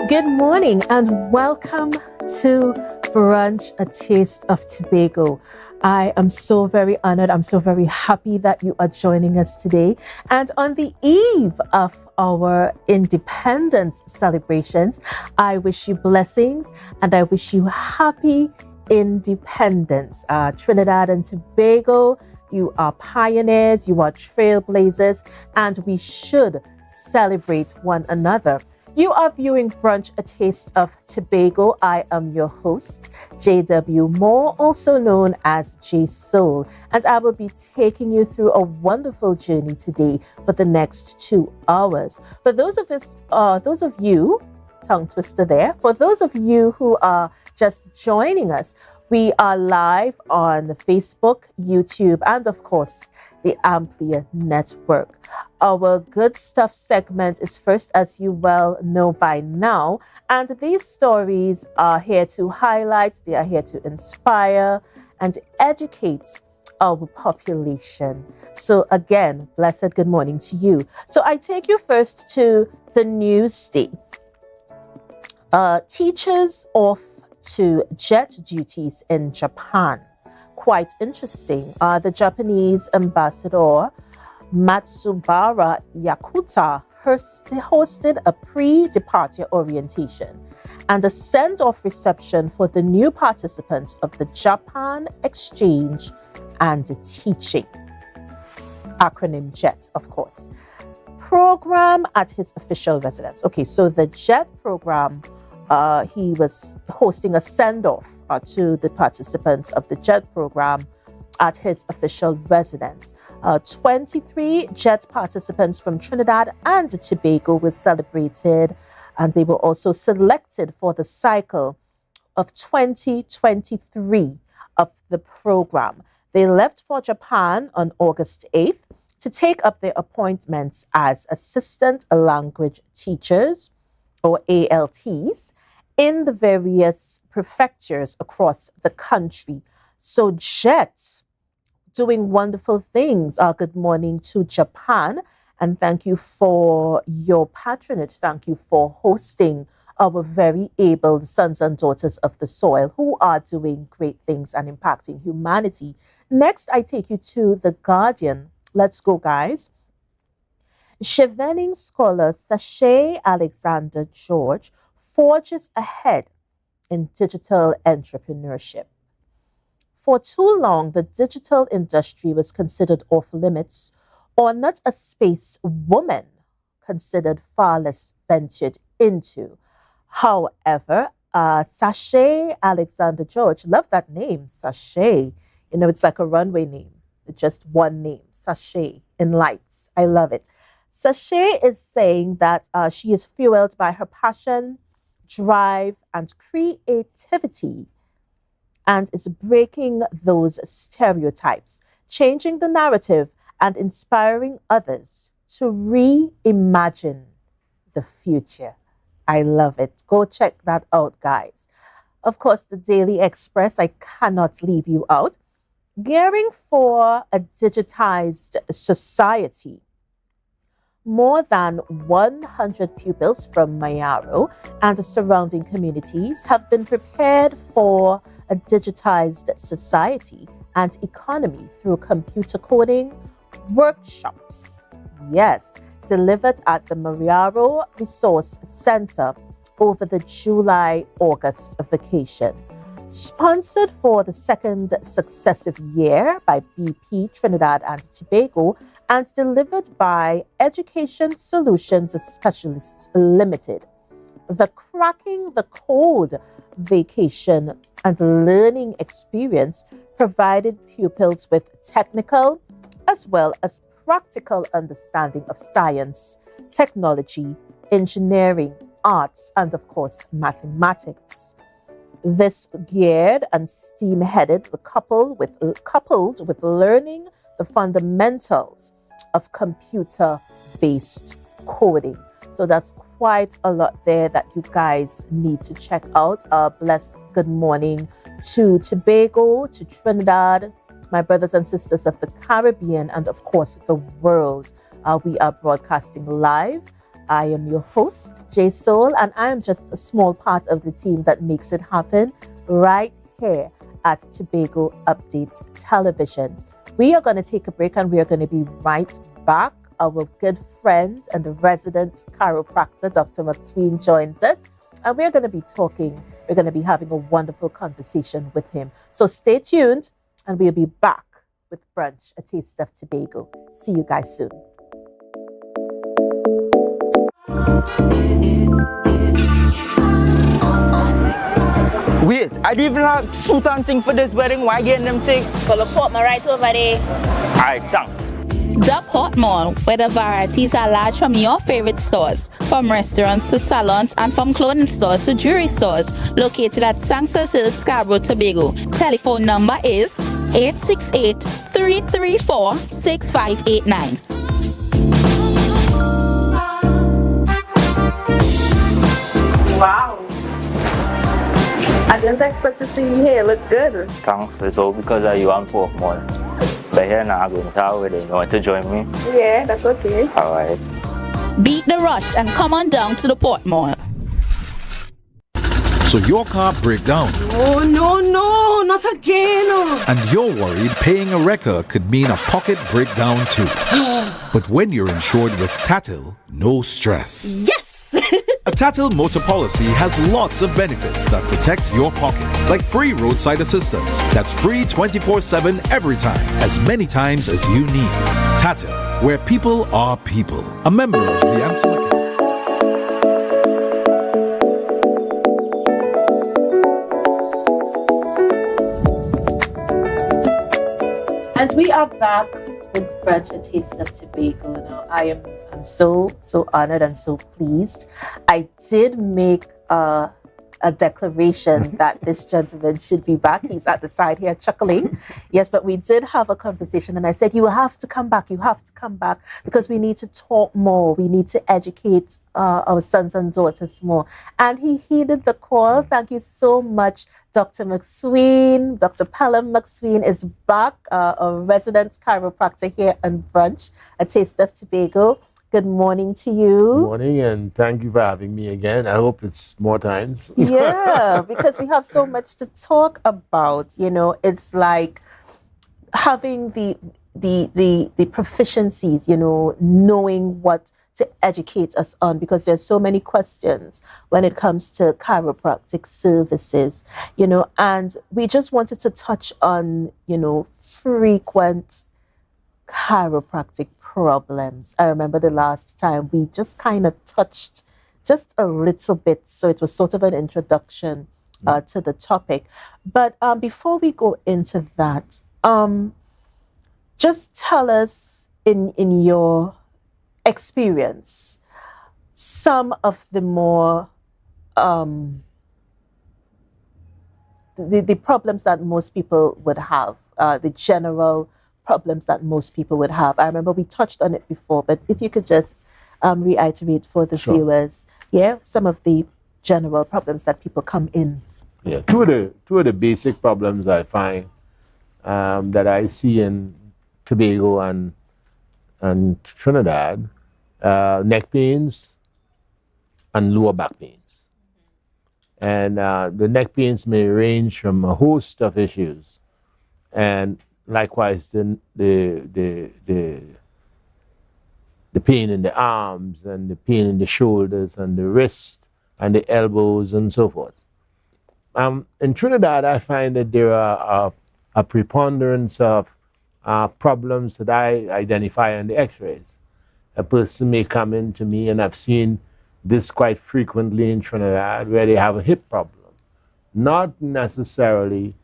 Good morning and welcome to Brunch, a Taste of Tobago. I am so very honored. I'm so very happy that you are joining us today. And on the eve of our independence celebrations, I wish you blessings and I wish you happy independence. Trinidad and Tobago, you are pioneers, you are trailblazers, and we should celebrate one another. You are viewing Brunch, a Taste of Tobago. I am your host, J.W. Moore, also known as J Soul, and I will be taking you through a wonderful journey today for the next 2 hours. For those of you, tongue twister there, for those of you who are just joining us, we are live on Facebook, YouTube, and of course, the Amplia Network. Our Good Stuff segment is first, as you well know by now, and these stories are here to highlight, they are here to inspire and educate our population. So again, blessed good morning to you. So I take you first to the news day. Teachers off to jet duties in Japan. Quite interesting. The Japanese ambassador Matsubara Yakuta hosted a pre-departure orientation and a send-off reception for the new participants of the Japan Exchange and Teaching, acronym JET, of course, program at his official residence. Okay, so the JET program, he was hosting a send-off to the participants of the JET program at his official residence. 23 JET participants from Trinidad and Tobago were celebrated, and they were also selected for the cycle of 2023 of the program. They left for Japan on August 8th to take up their appointments as assistant language teachers, or ALTs, in the various prefectures across the country. So JET doing wonderful things. Good morning to Japan, and thank you for your patronage. Thank you for hosting our very able sons and daughters of the soil who are doing great things and impacting humanity. Next, I take you to The Guardian. Let's go, guys. Chevening scholar Sachet Alexander George forges ahead in digital entrepreneurship. For too long, the digital industry was considered off limits, or not a space women considered far less ventured into. However, Sachet Alexander George, love that name, Sachet. You know, it's like a runway name, just one name, Sachet in lights. I love it. Sachet is saying that she is fueled by her passion, drive, and creativity, and is breaking those stereotypes, changing the narrative, and inspiring others to reimagine the future. I love it. Go check that out, guys. Of course, the Daily Express, I cannot leave you out. Gearing for a digitized society. More than 100 pupils from Mayaro and the surrounding communities have been prepared for a digitized society and economy through computer coding workshops. Yes, delivered at the Mayaro Resource Center over the July-August vacation. Sponsored for the second successive year by BP Trinidad and Tobago and delivered by Education Solutions Specialists Limited. The Cracking the Code vacation and learning experience provided pupils with technical as well as practical understanding of science, technology, engineering, arts, and of course, mathematics. This geared and steam-headed coupled with learning the fundamentals of computer-based coding. So that's quite a lot there that you guys need to check out. Blessed good morning to Tobago, to Trinidad, my brothers and sisters of the Caribbean, and of course the world. We are broadcasting live. I am your host, J Soul, and I am just a small part of the team that makes it happen right here at Tobago Updates Television. We are going to take a break and we are going to be right back. Our good friend and the resident chiropractor, Dr. McSween, joins us, and we're going to be having a wonderful conversation with him. So stay tuned, and we'll be back with Brunch, a taste of Tobago. See you guys soon. Wait, I don't even have suit and thing for this wedding. Why getting them things? Well, the port my right over there. Alright, thanks. The Port Mall, where the varieties are large from your favorite stores, from restaurants to salons and from clothing stores to jewelry stores, located at Sanctus Hill, Scarborough, Tobago. Telephone number is 868-334-6589. Wow. I didn't expect to see you here. Look good. Thanks. It's all because of you and Port Mall. But here now, I'm going to our wedding. You want to join me? Yeah, that's okay. Alright. Beat the rush and come on down to the Port Mall. So your car break down. Oh, no, not again. And you're worried paying a wrecker could mean a pocket breakdown too. But when you're insured with Tatil, no stress. Yes! A Tatil motor policy has lots of benefits that protect your pocket, like free roadside assistance. That's free 24/7 every time, as many times as you need. Tatil, where people are people. A member of the Answer. And we are back with Brunch, a taste of Tobago. Now, I'm so honored and so pleased. I did make a declaration that this gentleman should be back. He's at the side here chuckling. Yes, but we did have a conversation, and I said, you have to come back. You have to come back because we need to talk more. We need to educate our sons and daughters more. And he heeded the call. Thank you so much, Dr. McSween. Dr. Pelham McSween is back, a resident chiropractor here on Brunch, a taste of Tobago. Good morning to you. Good morning, and thank you for having me again. I hope it's more times. Yeah, because we have so much to talk about. You know, it's like having the proficiencies, you know, knowing what to educate us on, because there's so many questions when it comes to chiropractic services, you know, and we just wanted to touch on, you know, frequent chiropractic problems. I remember the last time we just kind of touched just a little bit, so it was sort of an introduction to the topic. But before we go into that, just tell us in your experience some of the more the problems that most people would have, the general problems that most people would have. I remember we touched on it before, but if you could just reiterate for the viewers, some of the general problems that people come in. Yeah, two of the basic problems I find that I see in Tobago and Trinidad, neck pains and lower back pains. And the neck pains may range from a host of issues, and likewise the pain in the arms and the pain in the shoulders and the wrist and the elbows and so forth. In Trinidad, I find that there are a preponderance of problems that I identify on the x-rays. A person may come in to me, and I've seen this quite frequently in Trinidad, where they have a hip problem. Not necessarily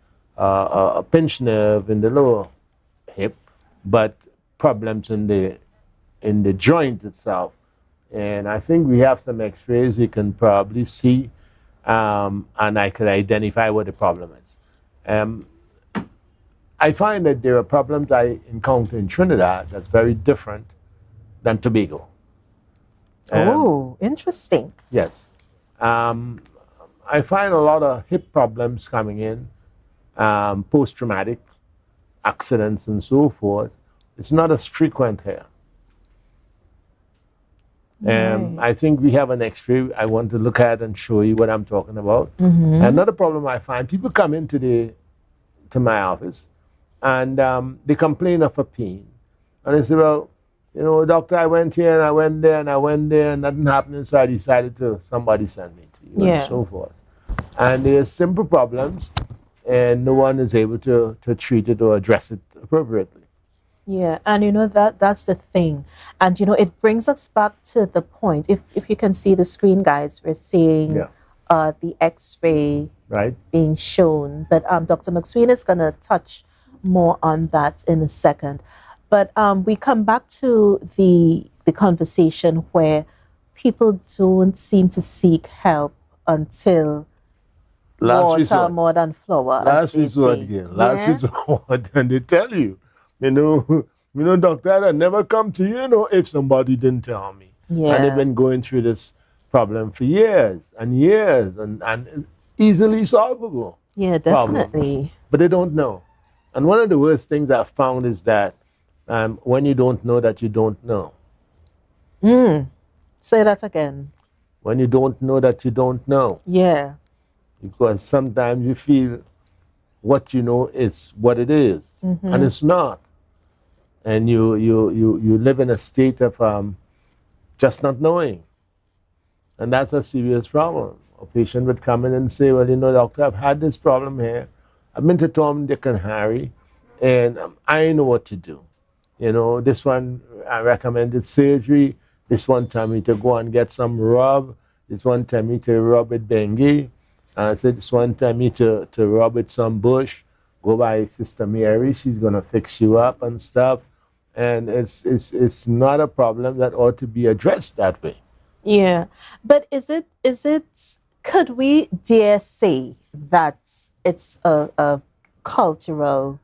a pinched nerve in the lower hip, but problems in the joint itself. And I think we have some x-rays we can probably see, and I could identify what the problem is. I find that there are problems I encounter in Trinidad that's very different than Tobago. Oh, interesting. Yes. I find a lot of hip problems coming in, post-traumatic accidents and so forth. It's not as frequent here. I think we have an x-ray I want to look at and show you what I'm talking about. Another problem I find, people come into my office and they complain of a pain. And they say, well, you know, doctor, I went here and I went there and I went there and nothing happened, so I decided somebody sent me to you and so forth. And there's simple problems and no one is able to treat it or address it appropriately. Yeah, and you know that's the thing. And you know, it brings us back to the point. If you can see the screen, guys, we're seeing the x-ray being shown. But Dr. McSween is gonna touch more on that in a second. But we come back to the conversation where people don't seem to seek help until water more than flour. Last resort, last resort, and they tell you, you know, doctor, I'd never come to you, if somebody didn't tell me. And they've been going through this problem for years and years, and easily solvable. Yeah, definitely. Problem. But they don't know. And one of the worst things I've found is that when you don't know that you don't know. Say that again. When you don't know that you don't know. Yeah. Because sometimes you feel what you know is what it is, and it's not. And you live in a state of just not knowing. And that's a serious problem. A patient would come in and say, well, you know, doctor, I've had this problem here. I've been to Tom, Dick, and Harry, and I know what to do. You know, this one, I recommended surgery. This one told me to go and get some rub. This one told me to rub with Bengi. I said, this one told me to rub with some bush. Go by Sister Mary. She's going to fix you up and stuff. And it's not a problem that ought to be addressed that way. Yeah. But could we dare say that it's a cultural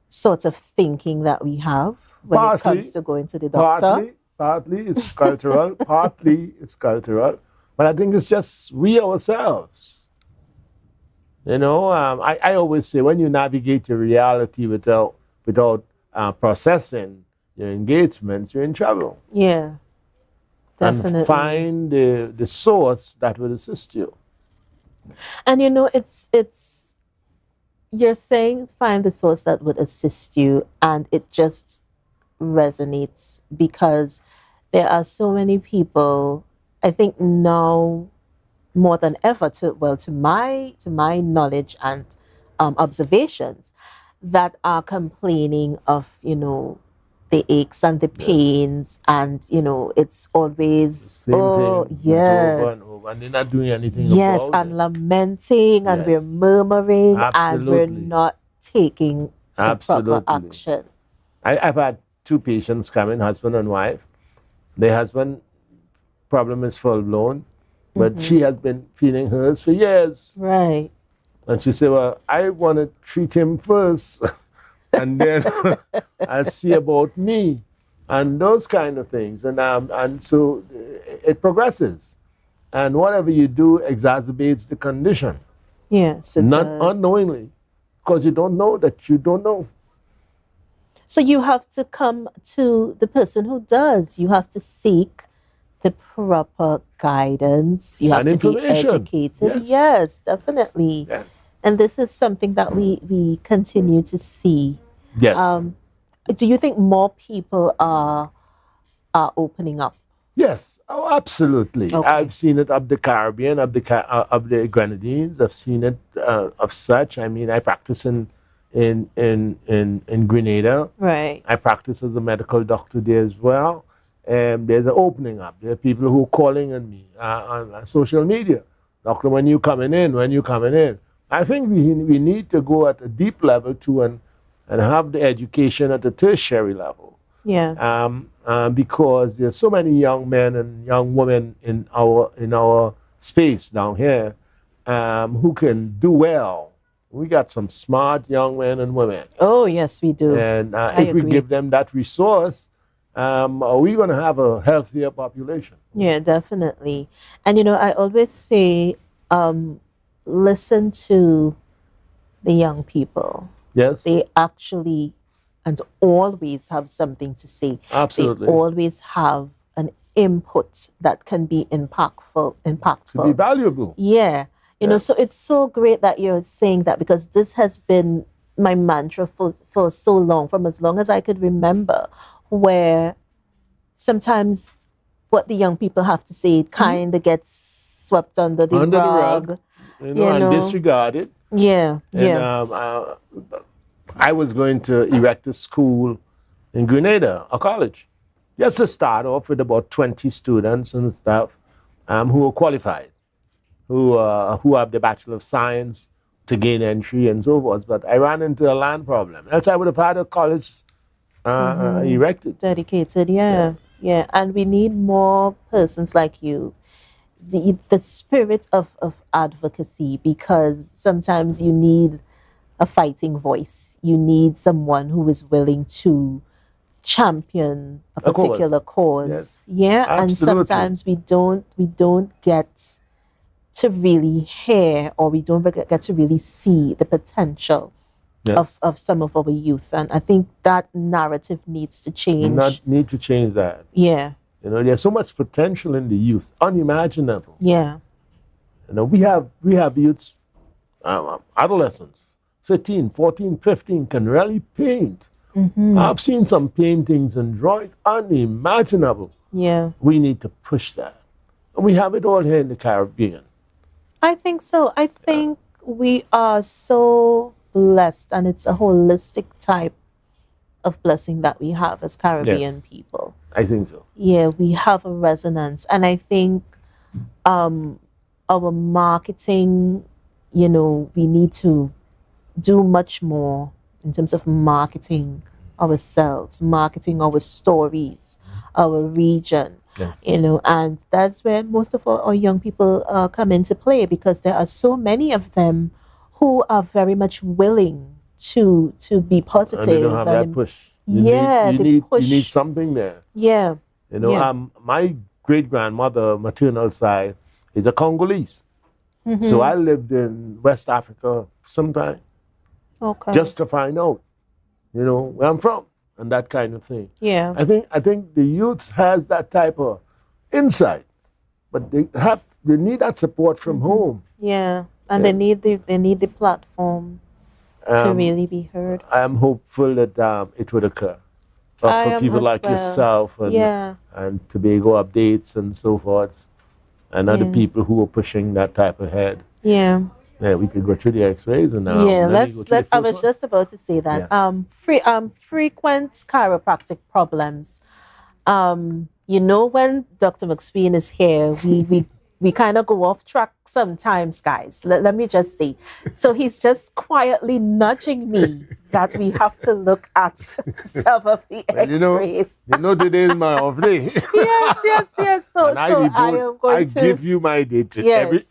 sort of thinking that we have when it comes to going to the doctor? Partly it's cultural, partly it's cultural. But I think it's just we ourselves. You know, I always say when you navigate your reality without processing your engagements, you're in trouble. Yeah, definitely. And find the source that will assist you. And you know, it's you're saying find the source that would assist you, and it just resonates because there are so many people, I think now more than ever, to my knowledge and observations, that are complaining of, you know, the aches and the pains, and you know, it's always over and over, and they're not doing anything about it. And lamenting, and we're murmuring, and we're not taking the proper action. I've had two patients come in, husband and wife. The husband problem is full blown, but she has been feeling hers for years. Right. And she said, well, I want to treat him first, and then I'll see about me, and those kind of things. And so it progresses. And whatever you do exacerbates the condition. Yes, it Not does. unknowingly, because you don't know that you don't know. So you have to come to the person who does. You have to seek the proper guidance. You have to be educated. Yes, definitely. Yes. And this is something that we continue to see. Yes. Do you think more people are opening up? Yes. Oh, absolutely. Okay. I've seen it up the Caribbean, up the Grenadines. I've seen it of such. I mean, I practice in Grenada. Right. I practice as a medical doctor there as well. And there's an opening up. There are people who are calling on me on social media. Doctor, when you coming in? I think we need to go at a deep level too and have the education at the tertiary level. Yeah. Because there's so many young men and young women in our space down here who can do well. We got some smart young men and women. Oh, yes, we do. And I if we agree. give them that resource, are we going to have a healthier population? Yeah, definitely. And I always say, listen to the young people. Yes, They actually and always have something to say. absolutely. They always have an input that can be impactful. To be valuable. Yeah. Yeah. So it's so great that you're saying that, because this has been my mantra for so long, from as long as I could remember, where sometimes what the young people have to say kind of gets swept under the rug. And disregarded. Yeah, And yeah. I was going to erect a school in Grenada, a college, just to start off with about 20 students and stuff who were qualified, who have the Bachelor of Science to gain entry and so forth. But I ran into a land problem. Else I would have had a college erected. Dedicated, yeah. And we need more persons like you. The spirit of advocacy, because sometimes you need a fighting voice. You need someone who is willing to champion a particular cause. Yes. Yeah, Absolutely. and sometimes we don't get to really hear, or we don't get to really see the potential of some of our youth. And I think that narrative needs to change. Need to change that. Yeah. There's so much potential in the youth, unimaginable. Yeah. We have youths, adolescents, 13, 14, 15 can really paint. Mm-hmm. I've seen some paintings and drawings, unimaginable. Yeah. We need to push that. And we have it all here in the Caribbean. I think so. I think we are so blessed, and it's a holistic type of blessing that we have as Caribbean people. I think so. Yeah, we have a resonance. And I think our marketing, we need to do much more in terms of marketing ourselves, marketing our stories, our region. Yes. And that's where most of our young people come into play, because there are so many of them who are very much willing to be positive. And they don't have that push. You need something there. Yeah. My great-grandmother, maternal side, is a Congolese. Mm-hmm. So I lived in West Africa sometime. Okay. Just to find out, where I'm from and that kind of thing. Yeah. I think the youth has that type of insight, but they need that support from home. Yeah, and they need the platform to really be heard. I am hopeful that it would occur. For people like yourself and Tobago updates and so forth, and other people who are pushing that type ahead. Yeah. Yeah, we could go through the X-rays and let's. I was just about to say that. Yeah. Frequent chiropractic problems. When Dr. McSween is here, we kind of go off track sometimes, guys. Let me just say. So he's just quietly nudging me that we have to look at some of the X-rays. Today is my off day. Yes. So I am going to give you my day.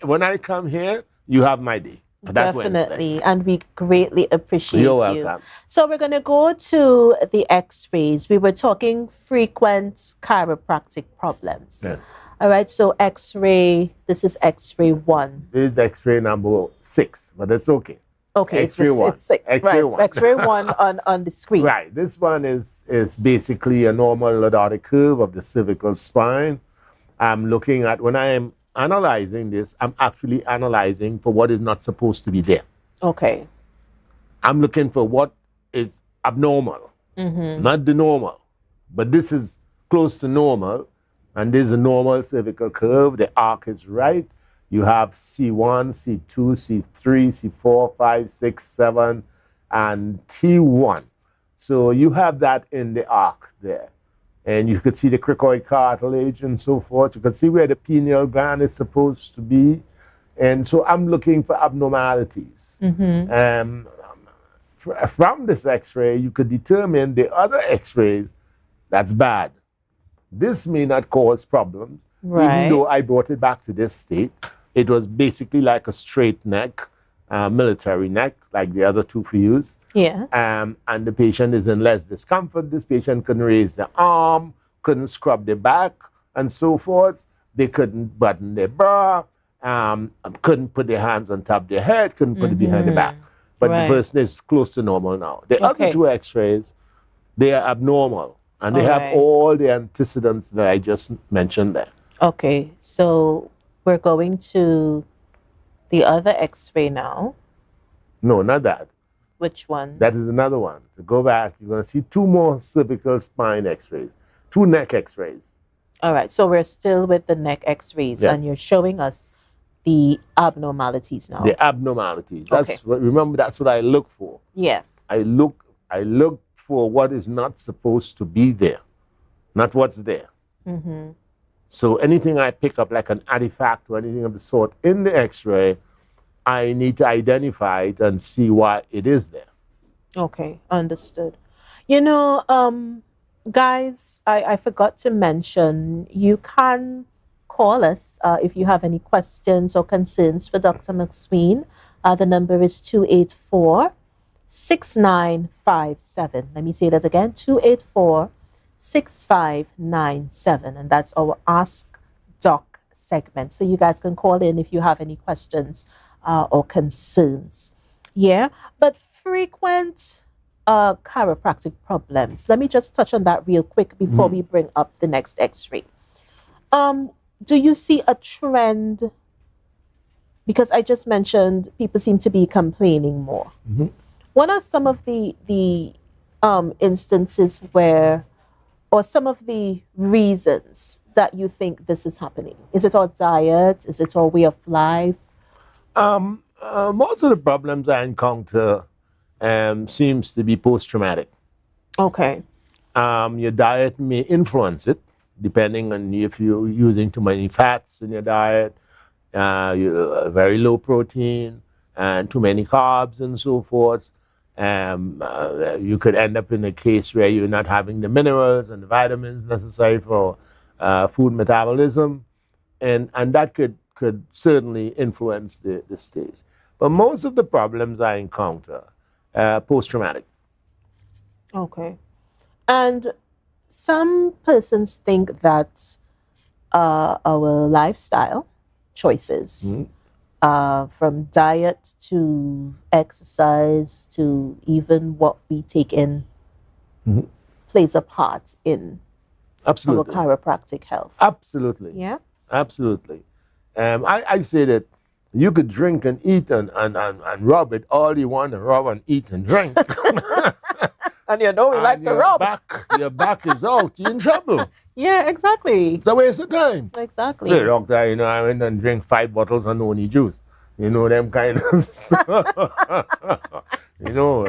When I come here, you have my day. Definitely, and we greatly appreciate You're you. welcome. So we're going to go to the X-rays. We were talking frequent chiropractic problems. Yes. All right, so X-ray, this is X-ray 1. This is X-ray number 6, but that's okay. Okay, X-ray 1. It's 6, X-ray right. 1. X-ray 1 on the screen. Right, this one is basically a normal lordotic curve of the cervical spine. I'm looking at, when I am analyzing this, I'm actually analyzing for what is not supposed to be there. Okay. I'm looking for what is abnormal, not the normal. But this is close to normal, and this is a normal cervical curve. The arc is right. You have C1, C2, C3, C4, 5, 6, 7, and T1. So you have that in the arc there. And you could see the cricoid cartilage and so forth. You can see where the pineal gland is supposed to be. And so I'm looking for abnormalities. from this x-ray, you could determine the other x-rays that's bad. This may not cause problems, even though I brought it back to this state. It was basically like a straight neck, military neck, like the other two for you. Yeah. And the patient is in less discomfort. This patient couldn't raise their arm, couldn't scrub their back, and so forth. They couldn't button their bra, couldn't put their hands on top of their head, couldn't put it behind the back. But the person is close to normal now. The other two x-rays, they are abnormal. And they have all the antecedents that I just mentioned there. Okay, so we're going to the other x-ray now. No, not that. Which one? That is another one. To go back, you're going to see two more cervical spine x-rays, two neck x-rays. All right, so we're still with the neck x-rays, and you're showing us the abnormalities now. The abnormalities. That's what, remember, that's what I look for. Yeah. I look for what is not supposed to be there, not what's there. So anything I pick up, like an artifact or anything of the sort in the x-ray, I need to identify it and see why it is there. Okay, understood. You know, guys, I forgot to mention, you can call us if you have any questions or concerns for Dr. McSween. The number is 284-6957. Let me say that again, 284-6597. And that's our Ask Doc segment. So you guys can call in if you have any questions or concerns. Yeah, but frequent chiropractic problems. Let me just touch on that real quick before we bring up the next x-ray. Do you see a trend? Because I just mentioned people seem to be complaining more. What are some of the instances where, or some of the reasons that you think this is happening? Is it all diet? Is it all way of life? Most of the problems I encounter seems to be post-traumatic. Okay. Your diet may influence it, depending on if you're using too many fats in your diet, very low protein, and too many carbs and so forth. You could end up in a case where you're not having the minerals and the vitamins necessary for food metabolism, and that could certainly influence the stage. But most of the problems I encounter post-traumatic. Okay. And some persons think that our lifestyle choices, from diet to exercise to even what we take in, plays a part in our chiropractic health. Absolutely. Yeah? Absolutely. I say that you could drink and eat and rub it all you want to rub and eat and drink. And you know we like to rub. Your back is out. You're in trouble. Yeah, exactly. It's a waste of time. Exactly. Hey, doctor, I went and drank 5 bottles of noni juice. Them kind of stuff.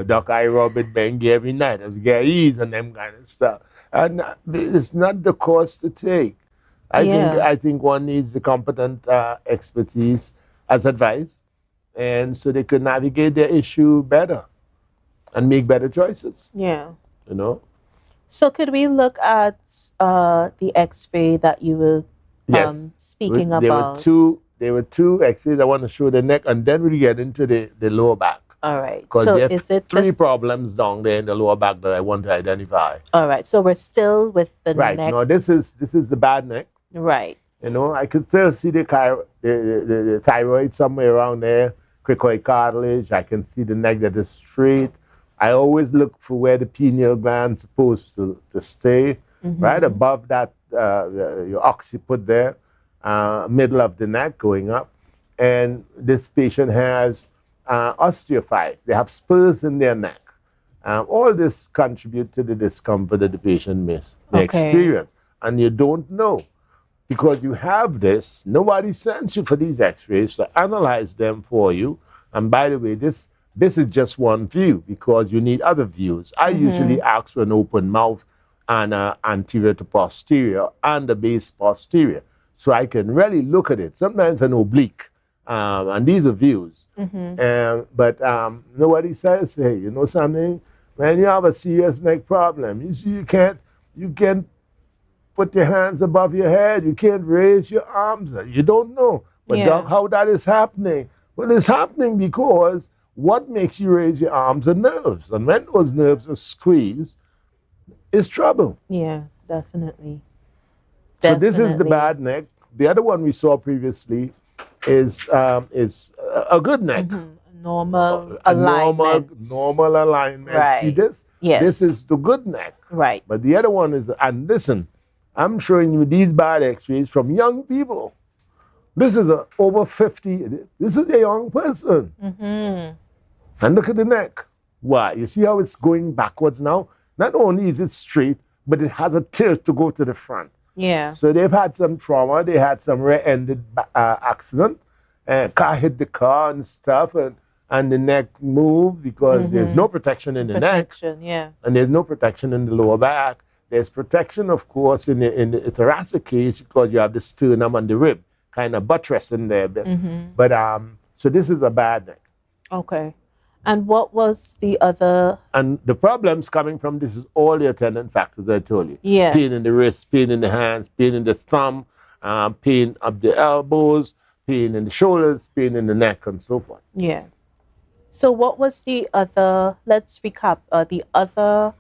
Doc, I rub it Bengi every night as ease and them kind of stuff. And it's not the course to take. I think one needs the competent expertise as advice, and so they could navigate their issue better and make better choices. Yeah. So could we look at the x-ray that you were speaking about? There were two x-rays. I want to show the neck, and then we get into the lower back. All right. Because there are 3 problems down there in the lower back that I want to identify. All right. So we're still with the neck. Right. No, this is the bad neck. Right. I could still see the thyroid somewhere around there, cricoid cartilage. I can see the neck that is straight. I always look for where the pineal gland is supposed to stay, right above that, your occiput there, middle of the neck going up. And this patient has osteophytes. They have spurs in their neck. All this contribute to the discomfort that the patient may experience. And you don't know. Because you have this, nobody sends you for these x-rays to analyze them for you. And by the way, this is just one view because you need other views. I usually ask for an open mouth and anterior to posterior and the base posterior. So I can really look at it. Sometimes an oblique And these are views. But nobody says, hey, you know something? When you have a serious neck problem, you see, you can't put your hands above your head. You can't raise your arms. You don't know. But doc, how that is happening? Well, it's happening because what makes you raise your arms are nerves. And when those nerves are squeezed, it's trouble. Yeah, definitely. So this is the bad neck. The other one we saw previously is a good neck. Normal alignment. Normal alignment. Right. See this? Yes. This is the good neck. Right. But the other one is, and listen, I'm showing you these bad x-rays from young people. This is over 50. This is a young person. And look at the neck. Why? You see how it's going backwards now? Not only is it straight, but it has a tilt to go to the front. Yeah. So they've had some trauma. They had some rear-ended accident. Car hit the car and stuff. And the neck moved because there's no protection in the neck. Yeah. And there's no protection in the lower back. There's protection, of course, in the thoracic case because you have the sternum and the rib kind of buttress in there. But so this is a bad neck. Okay. And what was the other? And the problems coming from this is all the attendant factors I told you. Yeah. Pain in the wrist, pain in the hands, pain in the thumb, pain up the elbows, pain in the shoulders, pain in the neck, and so forth. Yeah. So what was the other, let's recap, the other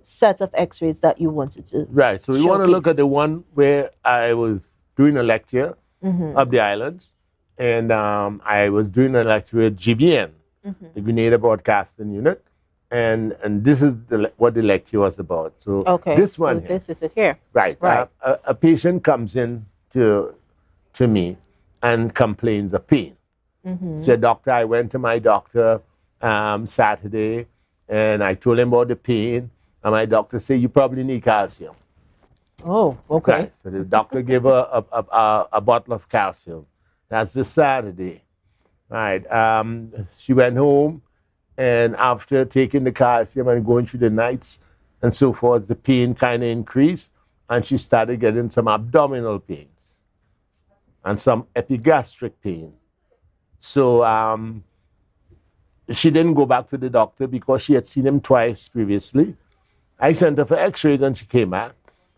set of x-rays that you wanted to Right, so we want to look at the one where I was doing a lecture of the islands, and I was doing a lecture at GBN, the Grenada Broadcasting Unit, and this is what the lecture was about. So this one so this is it here. Right. A patient comes in to me and complains of pain. Said, doctor, I went to my doctor Saturday and I told him about the pain. And my doctor said, you probably need calcium. Oh, okay. Right. So the doctor gave her a bottle of calcium. That's this Saturday. Right. She went home, and after taking the calcium and going through the nights and so forth, the pain kind of increased, and she started getting some abdominal pains and some epigastric pain. So she didn't go back to the doctor because she had seen him twice previously. I sent her for x-rays and she came back.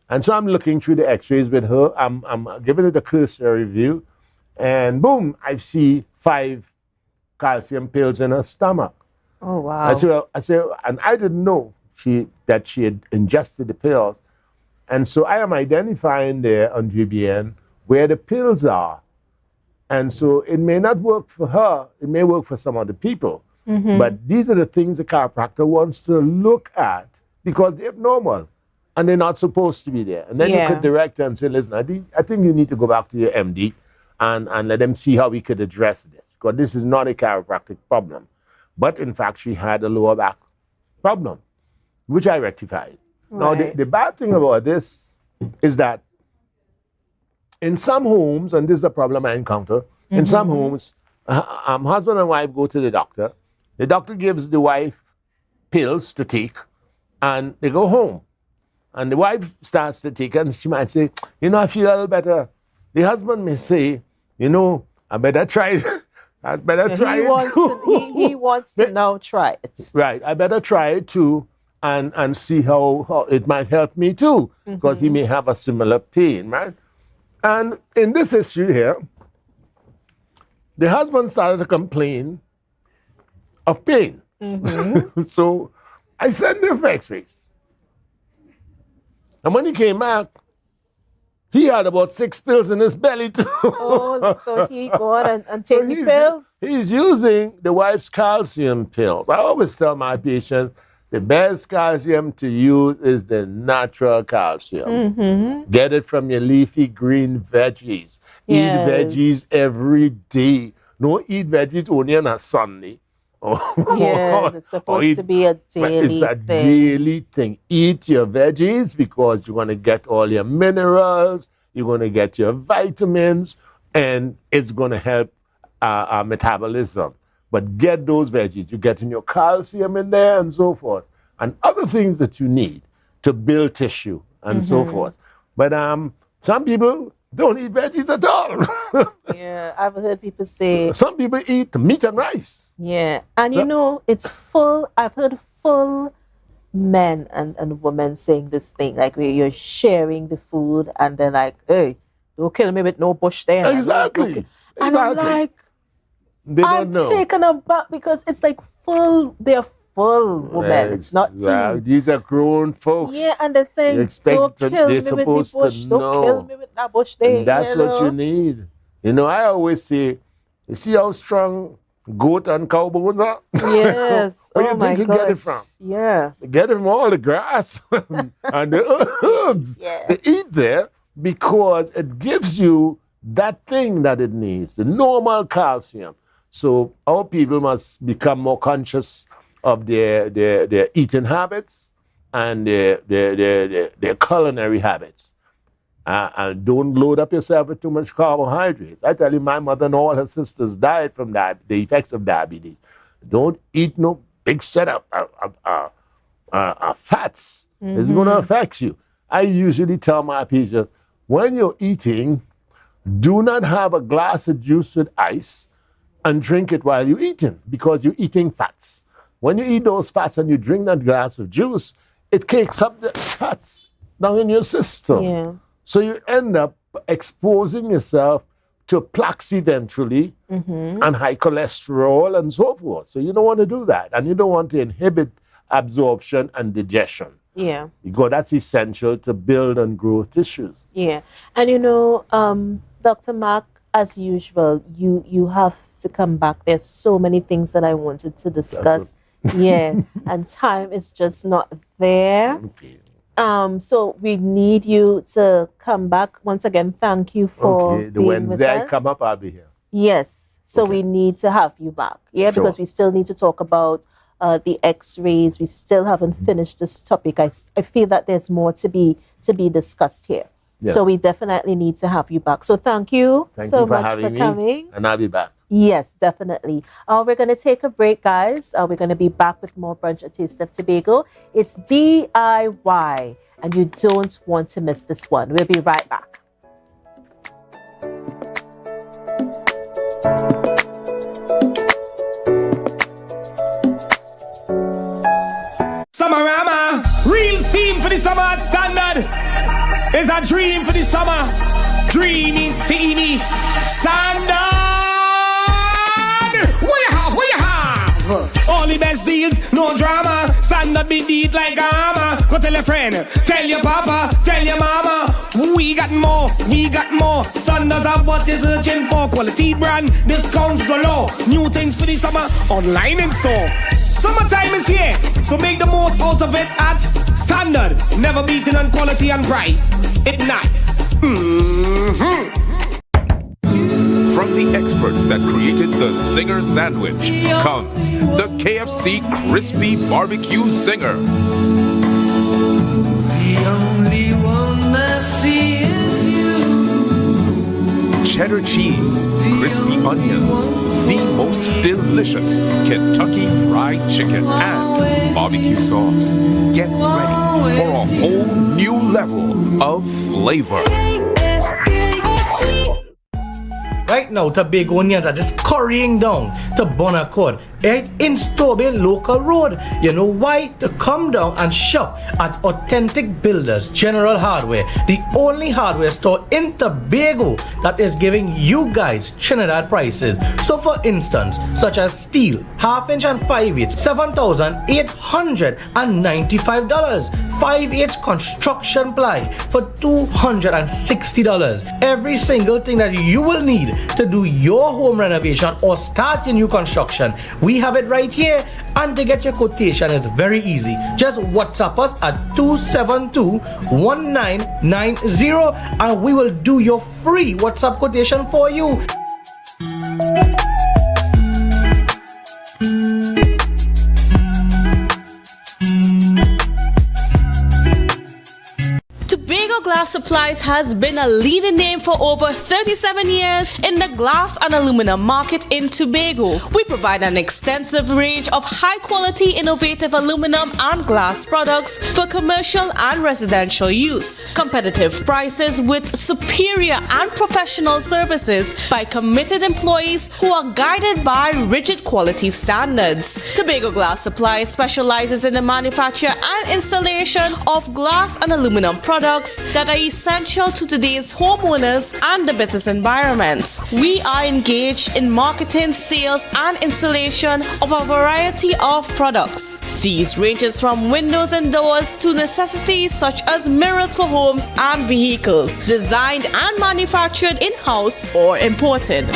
And so I'm looking through the x-rays with her. I'm giving it a cursory review. And boom, I see 5 calcium pills in her stomach. Oh, wow. I said, and I didn't know that she had ingested the pills. And so I am identifying there on GBN where the pills are. And so it may not work for her, it may work for some other people. But these are the things the chiropractor wants to look at because they're abnormal and they're not supposed to be there. And then you could direct her and say, listen, I think you need to go back to your MD and let them see how we could address this because this is not a chiropractic problem. But in fact, she had a lower back problem, which I rectified. Right. Now, the bad thing about this is that in some homes, and this is a problem I encounter, in some homes, husband and wife go to the doctor. The doctor gives the wife pills to take, and they go home. And the wife starts to take it, and she might say, you know, I feel a little better. The husband may say, you know, I better try it. I better try it too. He wants to now try it. Right, I better try it too and see how it might help me too, because he may have a similar pain, right? And in this issue here, the husband started to complain of pain. So I sent him for x-rays. And when he came back, he had about 6 pills in his belly too. Oh, so he go on and take the pills? He's using the wife's calcium pills. I always tell my patients, the best calcium to use is the natural calcium. Get it from your leafy green veggies. Eat veggies every day. Don't eat veggies only on a Sunday. Yes, it's supposed to be a daily thing. It's a daily thing. Eat your veggies because you're going to get all your minerals, you're going to get your vitamins, and it's going to help our metabolism. But get those veggies. You're getting your calcium in there and so forth. And other things that you need to build tissue and so forth. But some people don't eat veggies at all. Yeah, I've heard people say. Some people eat meat and rice. Yeah, and you know, it's full. I've heard full men and women saying this thing, like where you're sharing the food and they're like, hey, don't kill me with no bush there. Exactly. And I'm like, they don't I'm know. taken aback because it's like full, they're full women. It's not teens. These are grown folks. Yeah, and they're saying, don't kill me with the bush. Don't kill me with that bush there. And that's what you need. You know, I always say, you see how strong goat and cow bones are? Yes. Where you think you get it from? Yeah. You get it from all the grass and the herbs. Yeah. They eat there because it gives you that thing that it needs, the normal calcium. So our people must become more conscious of their eating habits and their culinary habits. And don't load up yourself with too much carbohydrates. I tell you, my mother and all her sisters died from the effects of diabetes. Don't eat no big setup of fats. Mm-hmm. It's going to affect you. I usually tell my patients, when you're eating, do not have a glass of juice with ice and drink it while you're eating, because you're eating fats. When you eat those fats and you drink that glass of juice, it cakes up the fats down in your system. Yeah. So you end up exposing yourself to plaques eventually and high cholesterol and so forth. So you don't want to do that. And you don't want to inhibit absorption and digestion. Yeah. Because that's essential to build and grow tissues. Yeah. And you know, Dr. Mark, as usual, you have to come back. There's so many things that I wanted to discuss. Yeah. And time is just not there. Okay. So we need you to come back. Once again, thank you for the being Wednesday with I us. come up, I'll be here. Yes. So Okay. we need to have you back. Yeah, Sure. because we still need to talk about the X-rays. We still haven't finished this topic. I feel that there's more to be discussed here. Yes. So we definitely need to have you back. So thank you Thank so you for much having for me, coming. and I'll be back. Yes, definitely. We're going to take a break, guys. We're going to be back with more Brunch, A Taste of Tobago. It's DIY, and you don't want to miss this one. We'll be right back. Summerama, real steam for the summer standard. Is a dream for the summer. Dreamy, steamy, standard. What you have? What you have? All the best deals, no drama. Standard be deed like a hammer. Go tell a friend, tell your papa, tell your mama. We got more, we got more. Standards are what is searching for. Quality brand, discounts galore. New things for the summer, online in store. Summertime is here, so make the most out of it at Standard. Never beaten on quality and price. It nice. From the experts that created the Zinger sandwich comes the KFC Crispy Barbecue Zinger. The only one I see is you. Cheddar cheese, crispy onions, the most delicious Kentucky Fried Chicken, and barbecue sauce. Get ready for a whole new level of flavor. Right now, Tobago onions are just currying down to Bonaccord, right in Stobie Local Road. You know why? To come down and shop at Authentic Builders General Hardware, the only hardware store in Tobago that is giving you guys Trinidad prices. So for instance, such as steel, 1/2 inch and 5/8, $7,895. 5/8 construction ply for $260. Every single thing that you will need to do your home renovation or start your new construction, we have it right here. And to get your quotation, it's very easy. Just WhatsApp us at 272-1990 and we will do your free WhatsApp quotation for you. Tobago Glass Supplies has been a leading name for over 37 years in the glass and aluminum market in Tobago. We provide an extensive range of high-quality, innovative aluminum and glass products for commercial and residential use. Competitive prices with superior and professional services by committed employees who are guided by rigid quality standards. Tobago Glass Supplies specializes in the manufacture and installation of glass and aluminum products that are essential to today's homeowners and the business environment. We are engaged in marketing, sales, and installation of a variety of products. These ranges from windows and doors to necessities such as mirrors for homes and vehicles, designed and manufactured in-house or imported.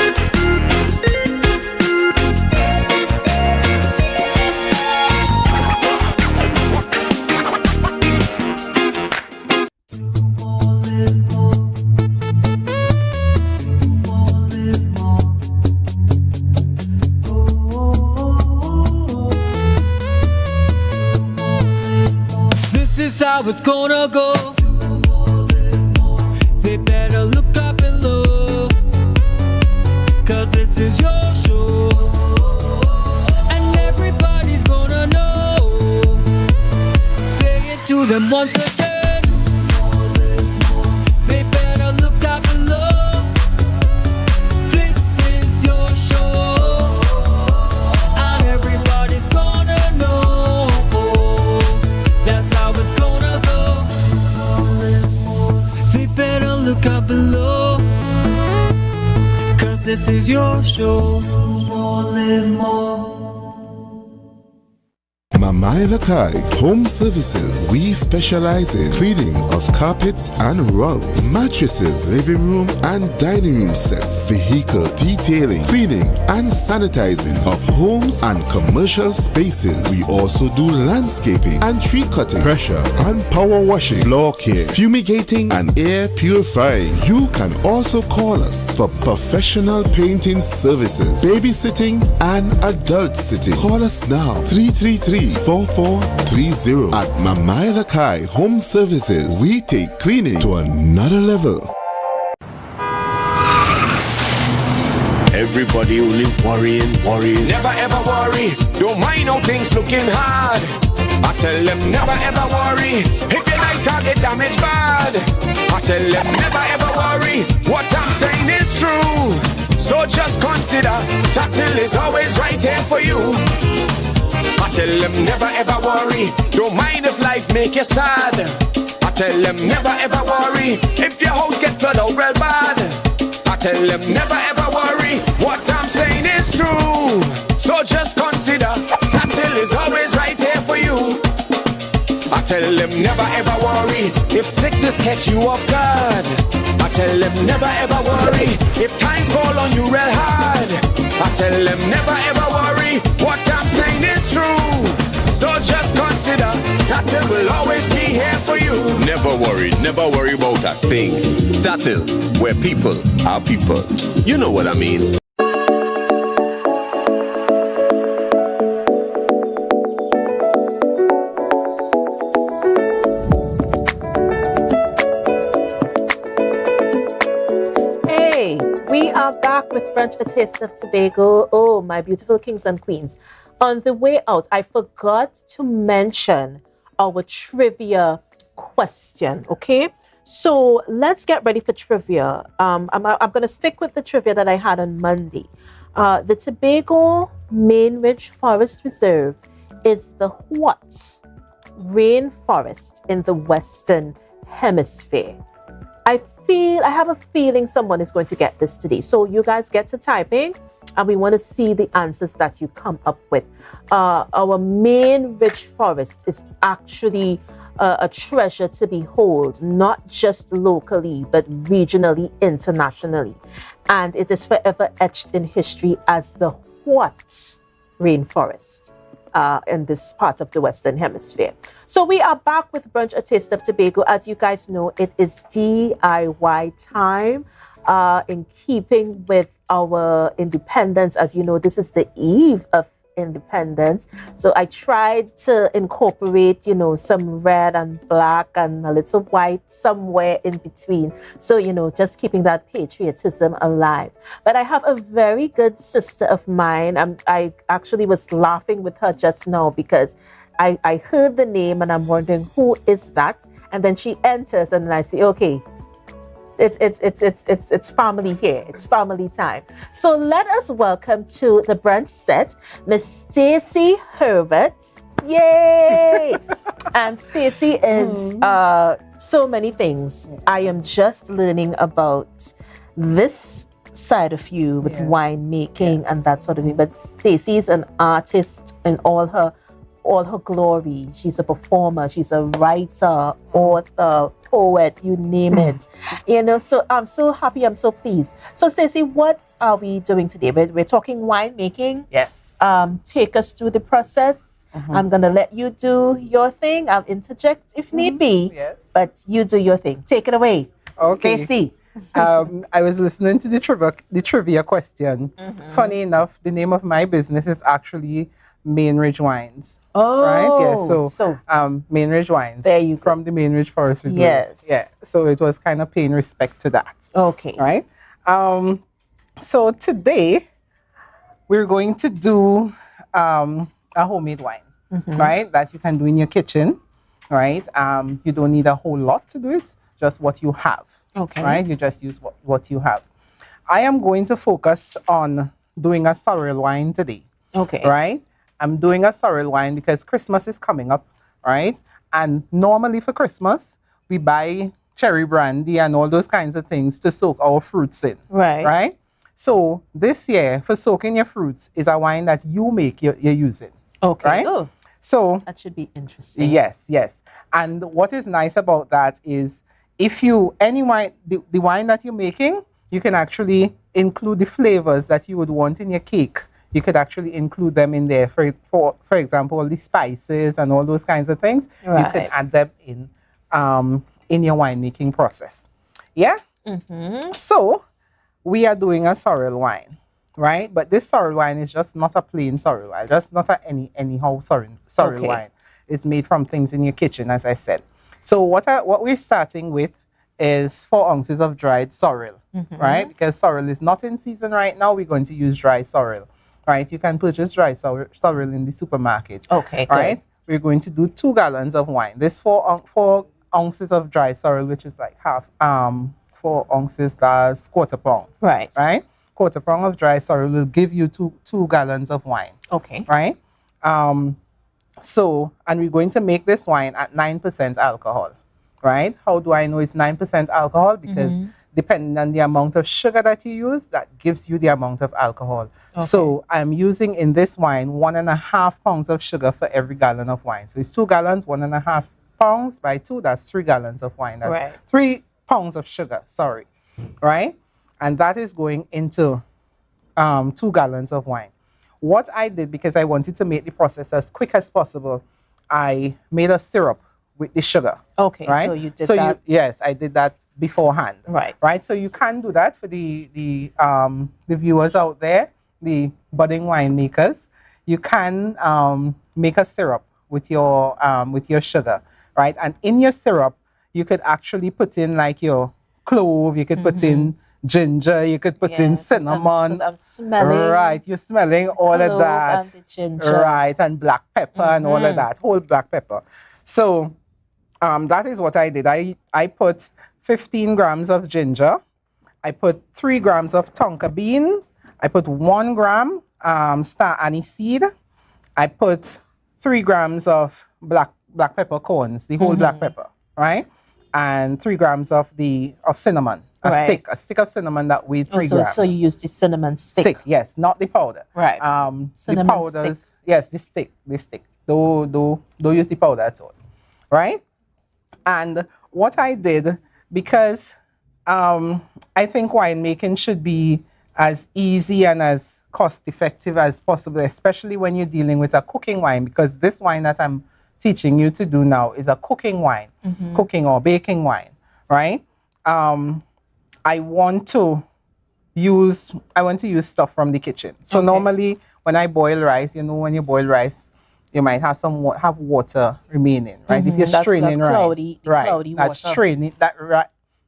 This is how it's gonna go. They better look up below, 'cause this is your show, and everybody's gonna know. Say it to them once again. They better look up below. This is your show, and everybody's gonna know. That's how it's gonna go. They better look up below, 'cause this is your show. Live more. Mamai Lakai Home Services. We specialize in cleaning of carpets and rugs, mattresses, living room and dining room sets, vehicle detailing, cleaning and sanitizing of homes and commercial spaces. We also do landscaping and tree cutting, pressure and power washing, floor care, fumigating and air purifying. You can also call us for professional painting services, babysitting and adult sitting. Call us now 333-4430 at Mamai Lakai Home Services. We take cleaning to another level. Everybody only worrying. Never ever worry. Don't mind how things looking hard. I tell them never ever worry. If your nice car get damaged bad, I tell them never ever worry. What I'm saying is true. So just consider Tatil is always right here for you. I tell them never ever worry. Don't mind if life make you sad. I tell them never ever worry. If your house get flooded out real bad, I tell them never ever worry. What I'm saying is true. So just consider Tatil is always right here for you. I tell them never ever worry. If sickness catch you off guard, I tell them never ever worry. If times fall on you real hard, I tell them never ever worry. What I'm saying is true. So just consider Tatil will always be here for you. Never worry about a thing. Tatil, where people are people. You know what I mean. We are back with Brunch, a taste of Tobago. Oh, my beautiful kings and queens. On the way out, I forgot to mention our trivia question, okay? So let's get ready for trivia. I'm going to stick with the trivia that I had on Monday. The Tobago Main Ridge Forest Reserve is the what rainforest in the Western Hemisphere? I have a feeling someone is going to get this today. So you guys get to typing and we want to see the answers that you come up with. Our main rich forest is actually a treasure to behold, not just locally, but regionally, internationally. And it is forever etched in history as the what rainforest in this part of the Western Hemisphere. So we are back with Brunch, a taste of Tobago. As you guys know, it is DIY time in keeping with our independence. As you know, this is the eve of independence. So I tried to incorporate, you know, some red and black and a little white somewhere in between. So, you know, just keeping that patriotism alive. But I have a very good sister of mine. I actually was laughing with her just now because I heard the name and I'm wondering who is that? And then she enters and I say, okay, it's family here. It's family time. So let us welcome to the brunch set, Miss Stacy Herbert. Yay! And Stacy is so many things. I am just learning about this side of you with wine making and that sort of thing. But Stacy is an artist in all her glory. She's a performer, she's a writer, author, poet, you name it. You know, so I'm so happy, I'm so pleased. So Stacey, what are we doing today? We're talking winemaking. Yes. Take us through the process. I'm gonna let you do your thing. I'll interject if need be. Yes. But you do your thing. Take it away. Okay. Stacey. I was listening to the trivia question. Funny enough, the name of my business is actually Mainridge Wines. Oh, right? Yeah. So Mainridge Wines. There you go. From the Mainridge Forest Reserve. Yes. Yeah. So it was kind of paying respect to that. Okay. Right. So today we're going to do a homemade wine, right? That you can do in your kitchen, right? You don't need a whole lot to do it, just what you have. Okay. Right? You just use what you have. I am going to focus on doing a sorrel wine today. Okay. Right? I'm doing a sorrel wine because Christmas is coming up, right? And normally for Christmas, we buy cherry brandy and all those kinds of things to soak our fruits in. Right. Right? So this year, for soaking your fruits, is a wine that you make, you're using. Okay. Right? Oh, so that should be interesting. Yes, yes. And what is nice about that is if you, any wine, the wine that you're making, you can actually include the flavors that you would want in your cake. You could actually include them in there. For example, all the spices and all those kinds of things. Right. You can add them in your winemaking process. Yeah? So, we are doing a sorrel wine, right? But this sorrel wine is just not a plain sorrel wine. Just not a anyhow sorrel wine. It's made from things in your kitchen, as I said. So, what we're starting with is 4 ounces of dried sorrel, right? Because sorrel is not in season right now, we're going to use dry sorrel. Right, you can purchase dry sorrel in the supermarket. Okay, right. good. We're going to do 2 gallons of wine. This 4 ounces of dry sorrel, which is like 4 ounces, that's quarter pound. Right. Right. Quarter pound of dry sorrel will give you 2 gallons of wine. Okay. Right. So, and we're going to make this wine at 9% alcohol. Right. How do I know it's 9% alcohol? Because depending on the amount of sugar that you use, that gives you the amount of alcohol. Okay. So I'm using in this wine 1.5 pounds of sugar for every gallon of wine. So it's 2 gallons, 1.5 pounds by 2, that's 3 gallons of wine. That's right. 3 pounds of sugar, sorry. Right? And that is going into 2 gallons of wine. What I did, because I wanted to make the process as quick as possible, I made a syrup with the sugar. Okay, right? so you did that. Yes, I did that beforehand. Right. Right. So you can do that for the viewers out there, the budding winemakers. You can make a syrup with your sugar, right? And in your syrup, you could actually put in like your clove. You could put in ginger. You could put in cinnamon. I'm smelling. Right. You're smelling all of that. And the ginger. Right. And black pepper and all of that. Whole black pepper. So that is what I did. I put 15 grams of ginger. I put 3 grams of tonka beans. I put 1 gram star anise seed. I put 3 grams of black pepper corns, the whole black pepper, right? And 3 grams of cinnamon, a stick of cinnamon that weighed 3 grams. So you use the cinnamon stick? Yes, not the powder. Right. The powders, stick. Yes, the stick. Don't use the powder at all, right? And what I did, because I think winemaking should be as easy and as cost-effective as possible, especially when you're dealing with a cooking wine, because this wine that I'm teaching you to do now is a cooking wine, cooking or baking wine, right? I want to use stuff from the kitchen. So normally when I boil rice, you know, when you boil rice, you might have have water remaining, right? If you're straining cloudy that's water. straining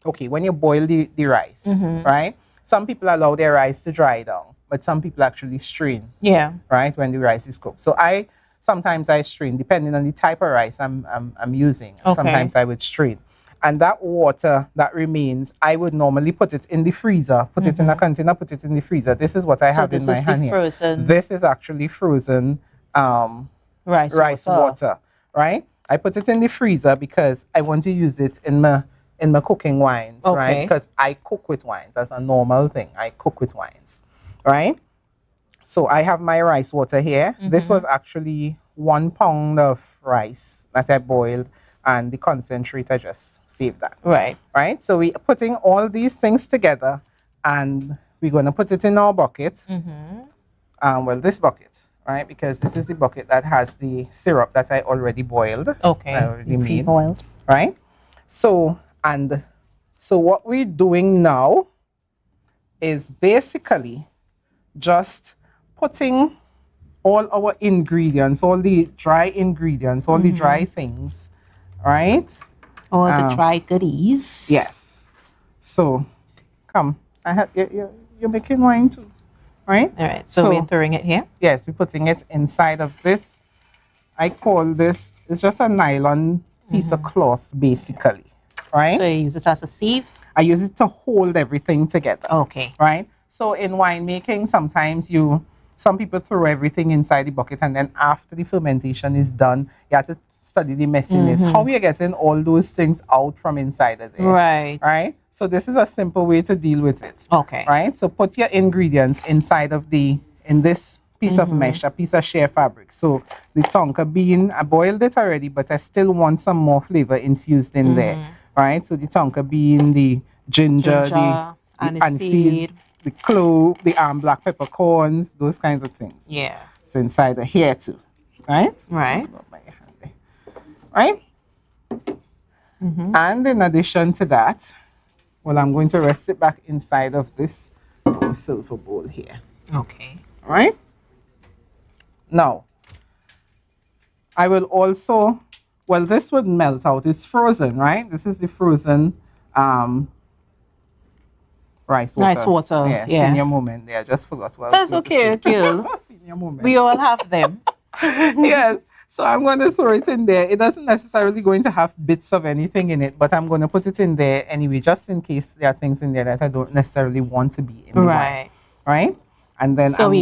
okay, when you boil the rice, right? Some people allow their rice to dry down, but some people actually strain. Yeah. Right, when the rice is cooked. So sometimes I strain, depending on the type of rice I'm using. Okay. Sometimes I would strain. And that water that remains, I would normally put it in the freezer, put it in a container, put it in the freezer. This is what I have in my hand here. Frozen. This is actually frozen rice water, right? I put it in the freezer because I want to use it in my cooking wines, right? Because I cook with wines. That's a normal thing. I cook with wines, right? So I have my rice water here. This was actually 1 pound of rice that I boiled, and the concentrate I just saved that. Right. Right. So we're putting all these things together, and we're going to put it in our bucket. Well, this bucket, right? Because this is the bucket that has the syrup that I already boiled. Okay. I already made. Boiled. Right. So what we're doing now is basically just putting all our ingredients, all the dry ingredients, all the dry things, right? All the dry goodies. Yes. So, come. You're making wine too, right? All right. So we're throwing it here? Yes, we're putting it inside of this. I call this, it's just a nylon piece of cloth, basically, right? So you use it as a sieve? I use it to hold everything together. Okay. Right? So in winemaking, sometimes some people throw everything inside the bucket, and then after the fermentation is done, you have to study the messiness. How are you getting all those things out from inside of there? Right. Right? So this is a simple way to deal with it. Okay. Right? So put your ingredients inside of in this piece of mesh, a piece of shea fabric. So the tonka bean, I boiled it already, but I still want some more flavor infused in there. Right? So the tonka bean, the ginger, the aniseed, the clove, the black peppercorns, those kinds of things. Yeah. So inside of here too. Right? Right. Right? And in addition to that, well, I'm going to rest it back inside of this silver bowl here. Okay. All right? Now, I will also, well, this would melt out. It's frozen, right? This is the frozen rice water. Rice water. Yeah, Yeah. senior moment there. I just forgot what That's okay, Gil. Senior moment. We all have them. Yes. So I'm going to throw it in there. It doesn't necessarily going to have bits of anything in it, but I'm going to put it in there anyway, just in case there are things in there that I don't necessarily want to be in the wine. Right? And then so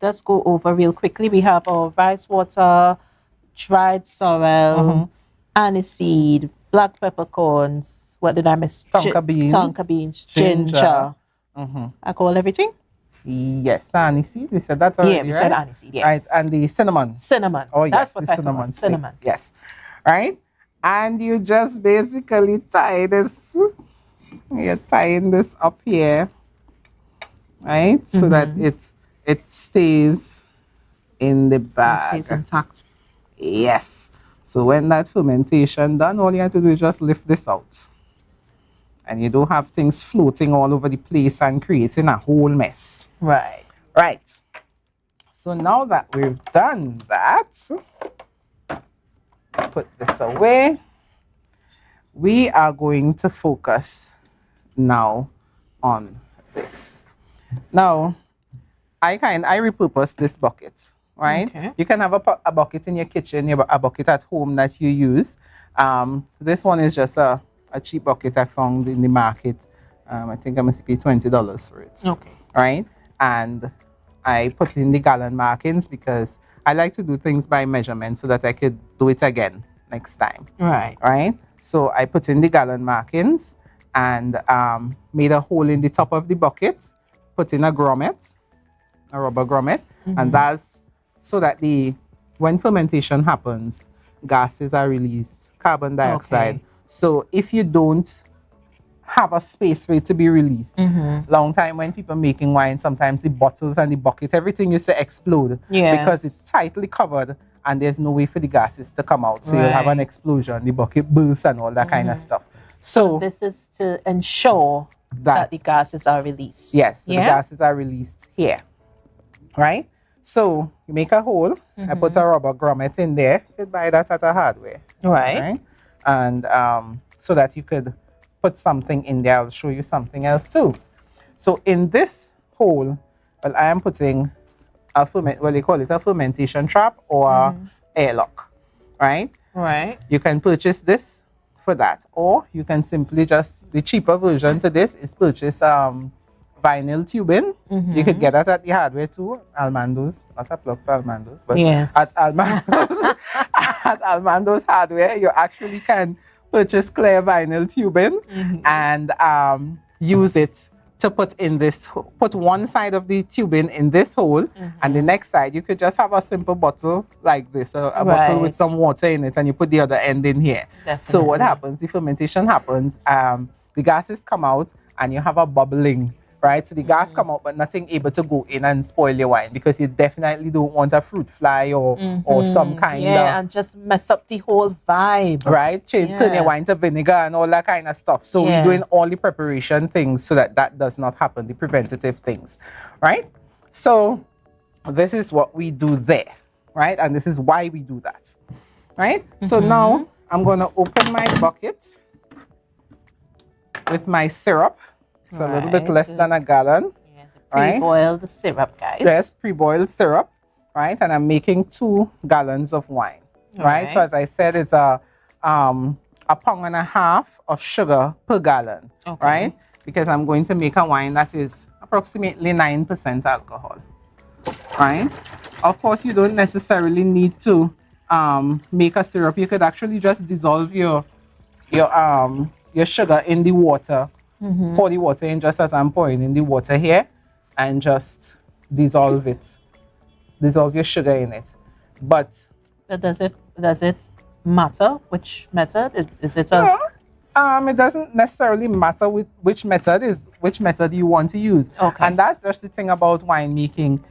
let's go over real quickly. We have our rice water, dried sorrel, aniseed, black peppercorns. What did I miss? Tonka beans, ginger. I call everything? Yes, aniseed. We said that already. Yeah, we said aniseed. Yeah. Right, and the cinnamon. Cinnamon. Oh, yes, that's what the I cinnamon. forgot. Cinnamon. Yes. Right? And you just basically tie this. You're tying this up here, right? So that it stays in the bag. It stays intact. Yes. So when that fermentation done, all you have to do is just lift this out. And you don't have things floating all over the place and creating a whole mess. Right. Right. So now that we've done that, put this away. We are going to focus now on this. Now, I repurpose this bucket, right? Okay. You can have a bucket in your kitchen, a bucket at home that you use. This one is just a cheap bucket I found in the market. I think I must pay $20 for it. Okay. Right? And I put in the gallon markings because I like to do things by measurement so that I could do it again next time. Right. Right? So I put in the gallon markings and made a hole in the top of the bucket, put in a grommet, a rubber grommet, and that's so that when fermentation happens, gases are released, carbon dioxide. Okay. So if you don't have a space for it to be released, long time when people making wine, sometimes the bottles and the bucket, everything used to explode because it's tightly covered and there's no way for the gases to come out. So you'll have an explosion, the bucket bursts and all that kind of stuff. So this is to ensure that the gases are released. Yes, so the gases are released here, right? So you make a hole. I put a rubber grommet in there. You could buy that at a hardware. Right. And so that you could put something in there. I'll show you something else too. So in this hole, well, I am putting they call it a fermentation trap or airlock, right? Right. You can purchase this for that, or you can simply the cheaper version to this is purchase vinyl tubing. You could get that at the hardware too, Almando's, not a plug for Almando's, but yes. at Almando's, at Almando's hardware, you actually can purchase clear vinyl tubing and use it to put one side of the tubing in this hole, and the next side you could just have a simple bottle like this, a bottle with some water in it, and you put the other end in here. Definitely. So what happens, the fermentation happens, the gases come out and you have a bubbling, right? So the gas come out, but nothing able to go in and spoil your wine, because you definitely don't want a fruit fly or some kind of... and just mess up the whole vibe. Right? Turn your wine to vinegar and all that kind of stuff. So we're doing all the preparation things so that does not happen, the preventative things, right? So this is what we do there, right? And this is why we do that, right? So now I'm going to open my bucket with my syrup. It's a little bit less than a gallon. Pre-boiled syrup, guys. Yes, pre-boiled syrup, right? And I'm making 2 gallons of wine, right? So as I said, it's a 1.5 pounds of sugar per gallon, right? Because I'm going to make a wine that is approximately 9% alcohol, right? Of course, you don't necessarily need to make a syrup. You could actually just dissolve your sugar in the water. Pour the water in just as I'm pouring in the water here, and just dissolve it. Dissolve your sugar in it. But does it matter which method? Is it a... it doesn't necessarily matter which method you want to use. And that's just the thing about winemaking.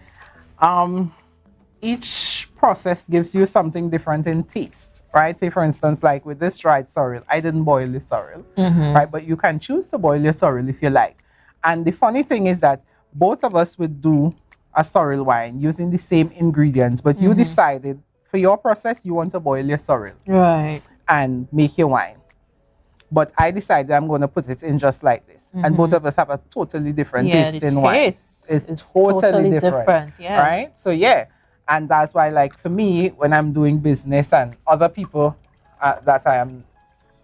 Each process gives you something different in taste, right? Say, for instance, like with this dried sorrel, I didn't boil the sorrel, right? But you can choose to boil your sorrel if you like. And the funny thing is that both of us would do a sorrel wine using the same ingredients, but you decided for your process, you want to boil your sorrel. Right. And make your wine. But I decided I'm going to put it in just like this. And both of us have a totally different taste in wine. It's totally different. Yes. Right? So, and that's why, like, for me, when I'm doing business and other people that I am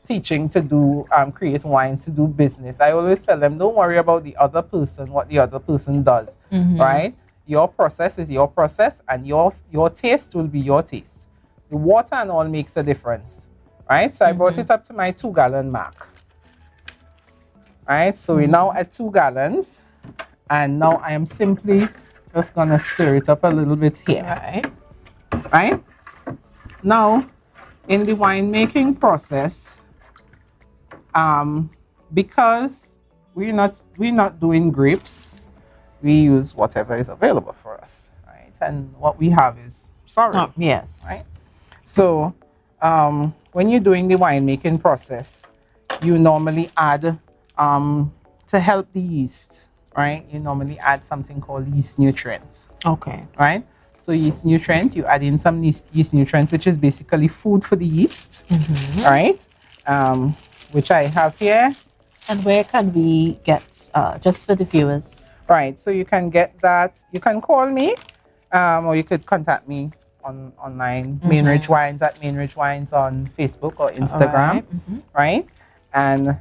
teaching to do, create wines to do business, I always tell them, don't worry about the other person, what the other person does, right? Your process is your process, and your taste will be your taste. The water and all makes a difference, right? So I brought it up to my 2 gallon mark, right? So we're now at 2 gallons, and now I am simply just gonna stir it up a little bit here. Right? Now, in the winemaking process, because we're not doing grapes, we use whatever is available for us, right? And what we have is sorrel. Yes. Right? So, when you're doing the winemaking process, you normally add to help the yeast. Right? You normally add something called yeast nutrients. Right? So yeast nutrient, you add in some yeast nutrient, which is basically food for the yeast. Right? Which I have here. And where can we get, just for the viewers? Right. So you can get that. You can call me, or you could contact me online. Mainridge Wines at Mainridge Wines on Facebook or Instagram. Right? And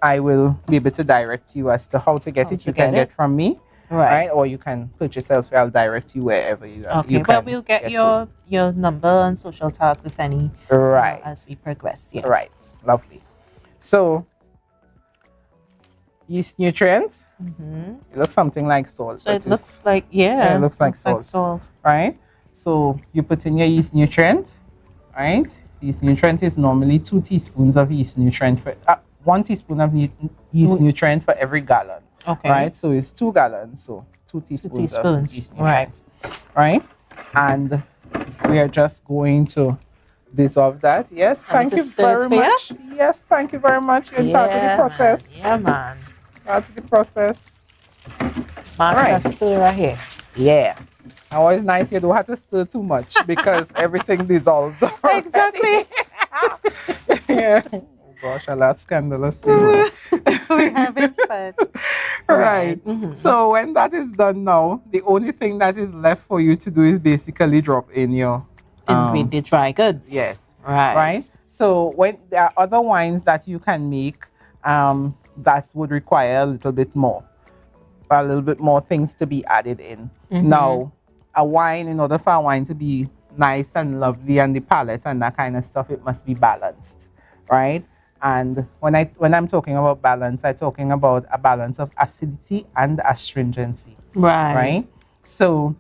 I will be able to direct you as to how to get it. You can get from me, right? Or you can purchase elsewhere. I'll direct you wherever you are. Okay, but we'll get your number and social tags, if any, as we progress. Yeah. Right. Lovely. So, yeast nutrient. It looks something like salt. So it looks like, it looks like salt. Right? So, you put in your yeast nutrient, right? Yeast nutrient is normally 2 teaspoons of yeast nutrient for... 1 teaspoon of yeast nutrient for every gallon. Right? So it's 2 gallons. So 2 teaspoons of yeast nutrient. Right? And we are just going to dissolve that. Yes, thank you very much. Yes, thank you very much. You're part of the process. Yeah, man. That's the process. Master stirrer here. Yeah. Now it's nice you don't have to stir too much because everything dissolves. Exactly. Yeah. Oh gosh, I love scandalous things. We're having fun. Right. So when that is done now, the only thing that is left for you to do is basically drop in your The dry goods. yes. Right. Right. So when there are other wines that you can make that would require a little bit more things to be added in. Now, a wine, in order for a wine to be nice and lovely and the palate and that kind of stuff, it must be balanced, right? And when I'm talking about balance, I'm talking about a balance of acidity and astringency. Right? So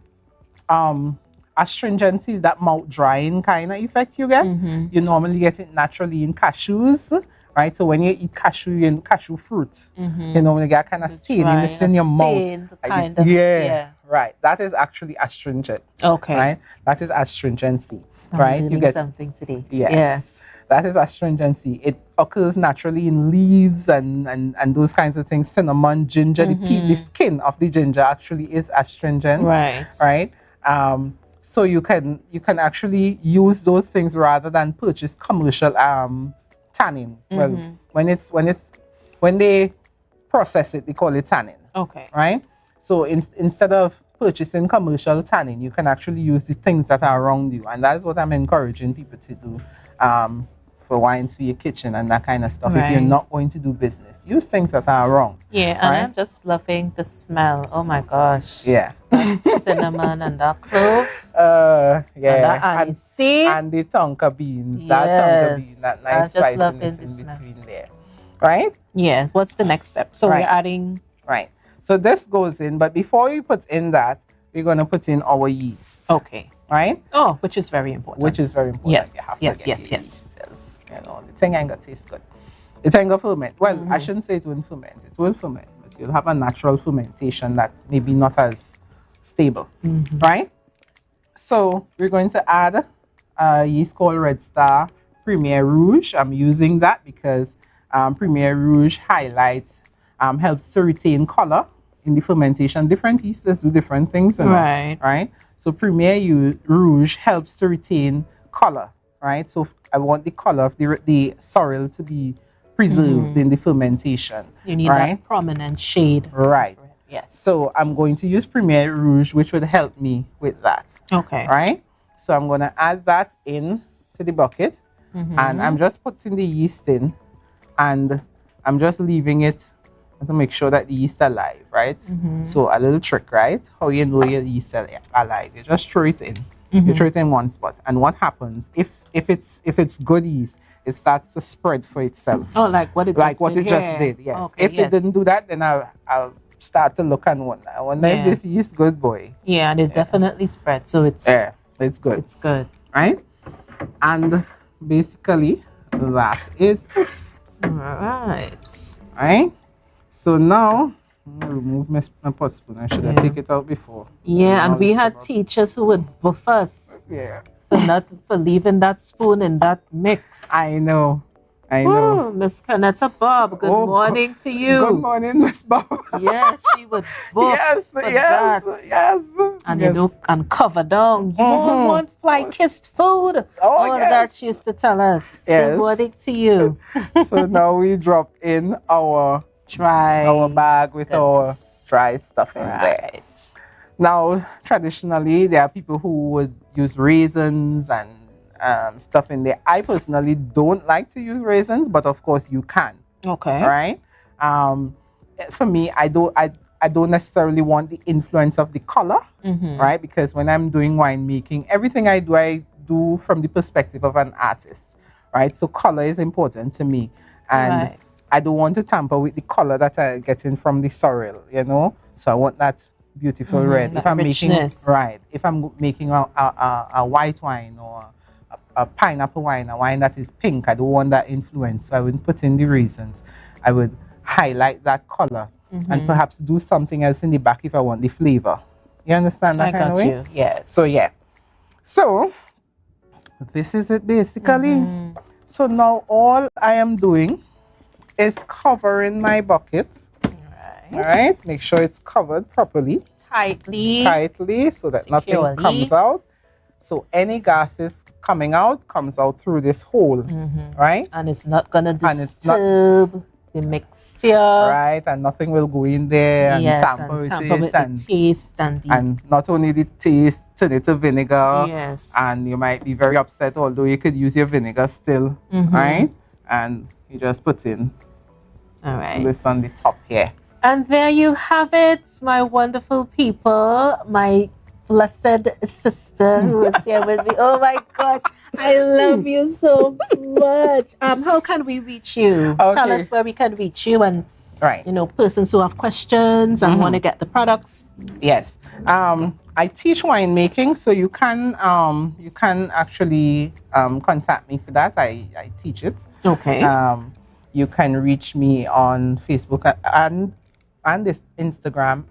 astringency is that mouth drying kind of effect you get. You normally get it naturally in cashews, right? So when you eat cashew fruit, you normally get kind of staininess in your mouth. Kind of, yeah, right. That is actually astringent. Okay. Right? That is astringency. I'm right? learning You get something today. yes. That is astringency. It occurs naturally in leaves and those kinds of things. Cinnamon, ginger, the skin of the ginger actually is astringent. Right. Right. So you can actually use those things rather than purchase commercial tannin. Well, when they process it, they call it tannin. Okay. Right. So instead of purchasing commercial tannin, you can actually use the things that are around you, and that's what I'm encouraging people to do. For wines for your kitchen and that kind of stuff. If you're not going to do business, use things that are around. Yeah, and I'm just loving the smell. Oh my gosh. Yeah. That cinnamon and that clove. Yeah. And that aniseed. And the tonka beans. Yes. That tonka bean, that nice I'm just loving spiciness the in smell. between there. Right? Yeah. What's the next step? So we're adding. Right. So this goes in, but before we put in that, we're going to put in our yeast. Okay. Right? Oh, which is very important. Which is very important. Yes. You have Yes. to get Yes. your Yes. yeast. You know, the thing ain't gonna taste good. It ain't gonna ferment. Well, I shouldn't say it won't ferment. It will ferment, but you'll have a natural fermentation that maybe not as stable, right? So we're going to add a yeast called Red Star Premier Rouge. I'm using that because Premier Rouge highlights, helps to retain color in the fermentation. Different yeasts do different things, you know, right? So Premier Rouge helps to retain color, right? So I want the color of the sorrel to be preserved in the fermentation. You need that prominent shade. Right. Yes. So I'm going to use Premier Rouge, which would help me with that. Okay. Right? So I'm going to add that in to the bucket. And I'm just putting the yeast in. And I'm just leaving it to make sure that the yeast are alive, right? So a little trick, right? How you know your yeast are alive. You just throw it in. You throw it in one spot. And what happens, if it's good yeast, it starts to spread for itself. Oh, like what it just did. Yes. Okay, if it didn't do that, then I'll start to look and wonder. I wonder if this yeast good, boy. Yeah, and it definitely spread. So it's it's good. It's good. Right? And basically that is it. Right. Right? So now I'm gonna remove my pot spoon. I should have taken it out before. Yeah, and we had teachers who would buff us. Yeah. For leaving that spoon in that mix. I know. Oh, Miss Canetta Bob, good morning to you. Good morning, Miss Bob. Yes, she would buff yes. And you do and cover down. You don't want fly kissed food. All of that she used to tell us. Good morning to you. So now we dropped in our bag with our dry stuff in there. Now, traditionally, there are people who would use raisins and stuff in there. I personally don't like to use raisins, but of course you can. Okay. Right? For me, I don't necessarily want the influence of the color, right? Because when I'm doing winemaking, everything I do from the perspective of an artist, right? So color is important to me. And I don't want to tamper with the color that I get in from the sorrel, you know? So I want that beautiful red. If I'm making a white wine or a pineapple wine, a wine that is pink, I don't want that influence. So I wouldn't put in the raisins. I would highlight that color and perhaps do something else in the back if I want the flavor. You understand that kind of way? You. Yes. So yeah. So this is it basically. So now all I am doing is covering my bucket. All right. Make sure it's covered properly. tightly so that nothing securely. comes out. So any gases comes out through this hole, right? And it's not gonna disturb the mixture. Right, and nothing will go in there and tamper with the taste and not only the taste, turn it to vinegar. Yes. And you might be very upset, although you could use your vinegar still, right? And you just put in this on the top here. And there you have it, my wonderful people, my blessed sister who is here with me. Oh my God, I love you so much. How can we reach you? Tell us where we can reach you, and persons who have questions and want to get the products. Yes. I teach winemaking, so you can actually contact me for that. I teach it. Okay. You can reach me on Facebook and this Instagram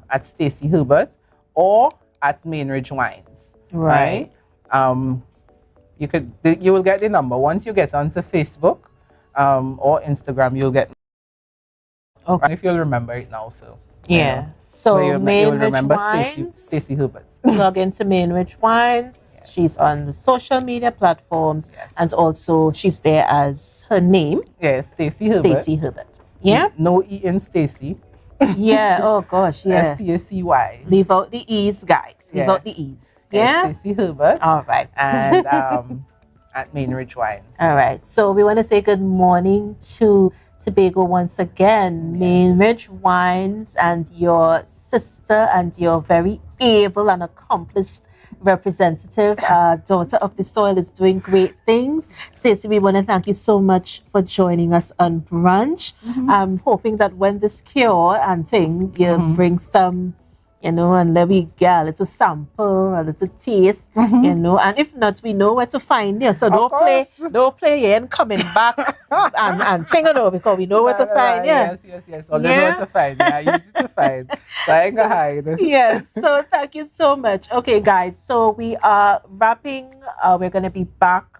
at Stacey Herbert or at Mainridge Wines. Right. You will get the number once you get onto Facebook or Instagram. You'll get. Okay. If you'll remember it now, so. Yeah. So Mainridge Wines. Stacey Herbert. Log into Mainridge Wines. Yes. She's on the social media platforms, and also she's there as her name. Yes, Stacey Herbert. Stacey Herbert. Yeah. No E in Stacey. Yeah. Oh gosh. Yeah. STACY. Leave out the E's, guys. Leave out the E's. Yeah. Stacey Herbert. All right. And at Mainridge Wines. All right. So we want to say good morning to Tobago once again. Mainridge Wines and your sister and your very able and accomplished representative, daughter of the soil, is doing great things. Stacey, we want to thank you so much for joining us on Brunch. I'm hoping that when this cure and thing, you bring some, and let we get a little sample, a little taste, and if not, we know where to find you. So don't play here and coming back and thing, because we know where to find you. Yes. Or know where to find you. I use it to find. So I ain't gonna hide. Yes, so thank you so much. Okay, guys, so we are wrapping. We're going to be back